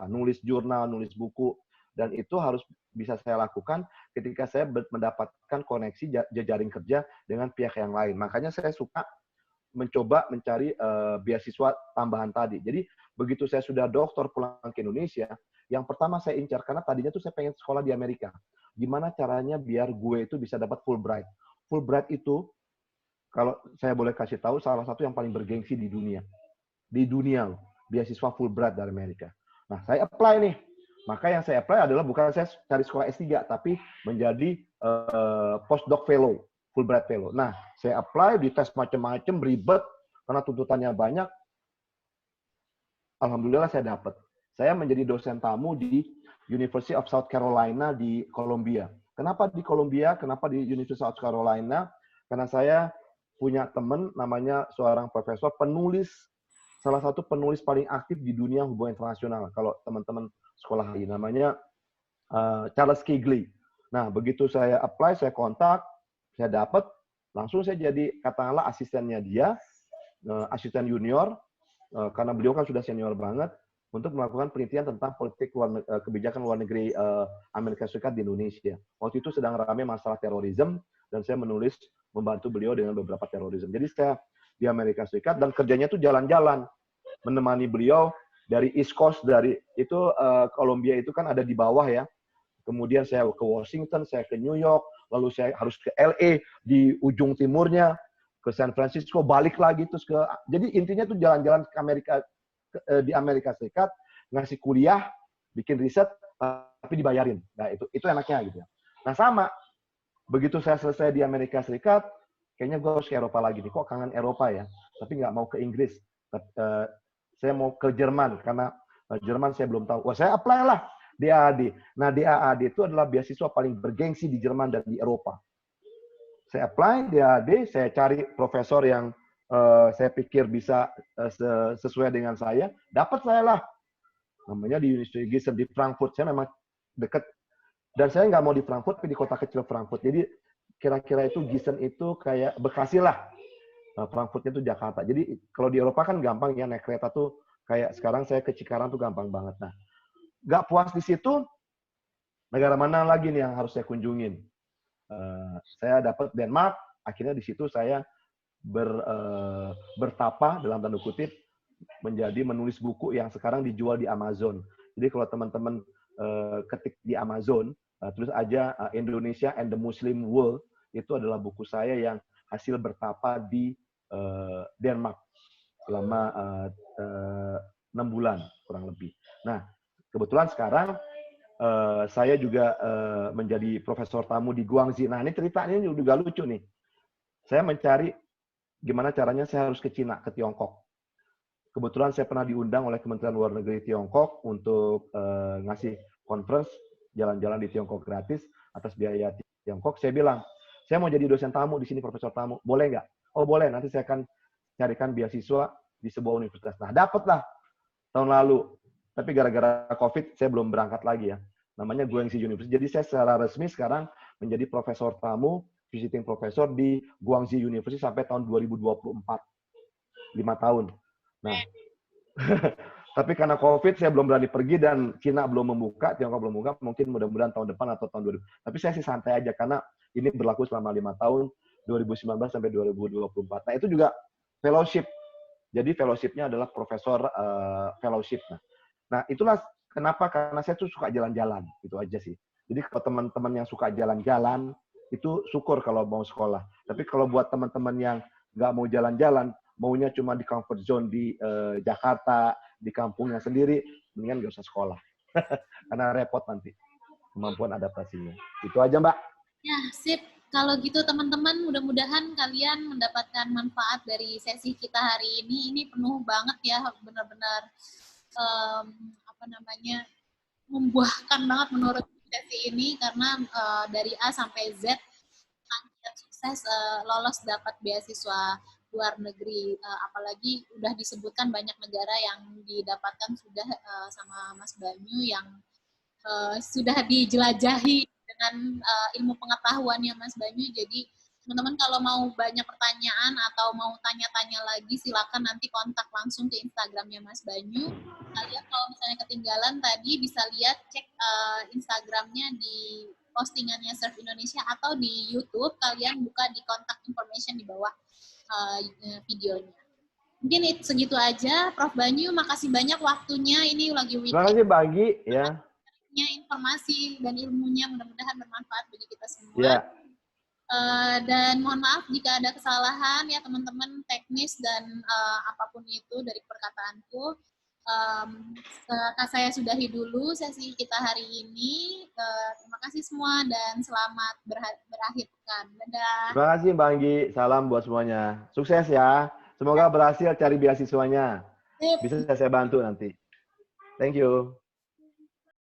nulis jurnal, nulis buku, dan itu harus bisa saya lakukan ketika saya mendapatkan koneksi jejaring kerja dengan pihak yang lain. Makanya saya suka mencoba mencari beasiswa tambahan tadi. Jadi begitu saya sudah doktor pulang ke Indonesia, yang pertama saya incar, karena tadinya tuh saya pengen sekolah di Amerika. Gimana caranya biar gue itu bisa dapat Fulbright. Fulbright itu, kalau saya boleh kasih tahu, salah satu yang paling bergengsi di dunia. Di dunia loh, beasiswa Fulbright dari Amerika. Nah, saya apply nih. Maka yang saya apply adalah bukan saya cari sekolah S3, tapi menjadi postdoc fellow, Fulbright fellow. Nah, saya apply, dites macam-macam, ribet, karena tuntutannya banyak. Alhamdulillah saya dapat. Saya menjadi dosen tamu di University of South Carolina di Columbia. Kenapa di Columbia? Kenapa di University of South Carolina? Karena saya punya teman namanya seorang profesor penulis, salah satu penulis paling aktif di dunia hubungan internasional. Kalau teman-teman sekolah ini namanya Charles Kigley. Nah, begitu saya apply, saya kontak, saya dapat, langsung saya jadi katakanlah asistennya dia, asisten junior, karena beliau kan sudah senior banget, untuk melakukan penelitian tentang politik kebijakan luar negeri Amerika Serikat di Indonesia. Waktu itu sedang ramai masalah terorisme, dan saya membantu beliau dengan beberapa terorisme. Jadi saya di Amerika Serikat, dan kerjanya itu jalan-jalan, menemani beliau dari East Coast, dari itu Columbia itu kan ada di bawah ya. Kemudian saya ke Washington, saya ke New York, lalu saya harus ke LA di ujung timurnya, ke San Francisco, balik lagi terus ke. Jadi intinya tuh jalan-jalan ke Amerika, di Amerika Serikat, ngasih kuliah, bikin riset, tapi dibayarin. Nah, itu enaknya gitu ya. Nah, sama. Begitu saya selesai di Amerika Serikat, kayaknya gue harus ke Eropa lagi nih. Kok kangen Eropa ya? Tapi nggak mau ke Inggris. Saya mau ke Jerman, karena Jerman saya belum tahu. Wah, saya apply lah DAAD. Nah, DAAD itu adalah beasiswa paling bergengsi di Jerman dan di Eropa. Saya apply DAAD, saya cari profesor yang saya pikir bisa sesuai dengan saya. Dapat saya lah. Namanya di University Gießen di Frankfurt. Saya memang dekat Dan saya nggak mau di Frankfurt, tapi di kota kecil Frankfurt. Jadi kira-kira itu Gießen itu kayak Bekasi lah. Nah, Frankfurtnya itu Jakarta. Jadi kalau di Eropa kan gampang ya naik kereta tuh kayak sekarang saya ke Cikarang tuh gampang banget. Nah, nggak puas di situ, negara mana lagi nih yang harus saya kunjungin? Saya dapat Denmark. Akhirnya di situ saya bertapa dalam tanda kutip menjadi menulis buku yang sekarang dijual di Amazon. Jadi kalau teman-teman ketik di Amazon, tulis aja Indonesia and the Muslim World, itu adalah buku saya yang hasil bertapa di Denmark selama 6 bulan kurang lebih. Nah, kebetulan sekarang saya juga menjadi profesor tamu di Guangzhou. Nah, ini ceritanya juga lucu nih. Saya mencari gimana caranya saya harus ke Cina, ke Tiongkok. Kebetulan saya pernah diundang oleh Kementerian Luar Negeri Tiongkok untuk ngasih conference jalan-jalan di Tiongkok gratis atas biaya Tiongkok. Saya bilang, saya mau jadi dosen tamu di sini, profesor tamu. Boleh nggak? Oh, boleh. Nanti saya akan carikan beasiswa di sebuah universitas. Nah, dapatlah tahun lalu. Tapi gara-gara COVID, saya belum berangkat lagi ya. Namanya Guangzhou University. Jadi saya secara resmi sekarang menjadi profesor tamu, visiting professor di Guangzhou University sampai tahun 2024. 5 tahun. Nah, tapi karena COVID saya belum berani pergi dan Cina belum membuka, Tiongkok belum membuka, mungkin mudah-mudahan tahun depan atau tahun 2000. Tapi saya sih santai aja karena ini berlaku selama 5 tahun, 2019 sampai 2024. Nah, itu juga fellowship. Jadi fellowship-nya adalah profesor fellowship. Nah, itulah kenapa, karena saya tuh suka jalan-jalan, itu aja sih. Jadi kalau teman-teman yang suka jalan-jalan, itu syukur kalau mau sekolah. Tapi kalau buat teman-teman yang nggak mau jalan-jalan, maunya cuma di comfort zone di Jakarta, di kampungnya sendiri, mendingan nggak usah sekolah. Karena repot nanti kemampuan adaptasinya. Itu aja, Mbak. Ya, sip. Kalau gitu teman-teman, mudah-mudahan kalian mendapatkan manfaat dari sesi kita hari ini. Ini penuh banget ya, benar-benar membuahkan banget menurut sesi ini, karena dari A sampai Z yang sukses lolos dapat beasiswa luar negeri, apalagi udah disebutkan banyak negara yang didapatkan sudah sama Mas Banyu yang sudah dijelajahi dengan ilmu pengetahuannya Mas Banyu. Jadi teman-teman kalau mau banyak pertanyaan atau mau tanya-tanya lagi, silakan nanti kontak langsung ke Instagramnya Mas Banyu. Kalian kalau misalnya ketinggalan tadi bisa lihat, cek Instagramnya di postingannya Surf Indonesia atau di YouTube, kalian buka di kontak information di bawah videonya. Mungkin segitu aja, Prof. Banyu, makasih banyak waktunya. Ini lagi weekend. Terima kasih, Bagi. Ya. Informasi dan ilmunya mudah-mudahan bermanfaat bagi kita semua. Ya. Dan mohon maaf jika ada kesalahan ya teman-teman, teknis dan apapun itu dari perkataanku. Saya sudahi dulu sesi kita hari ini. Terima kasih semua dan selamat berakhir pekan. Dadah. Terima kasih, Mbak Anggi. Salam buat semuanya. Sukses ya. Semoga berhasil cari beasiswanya. Bisa saya bantu nanti. Thank you.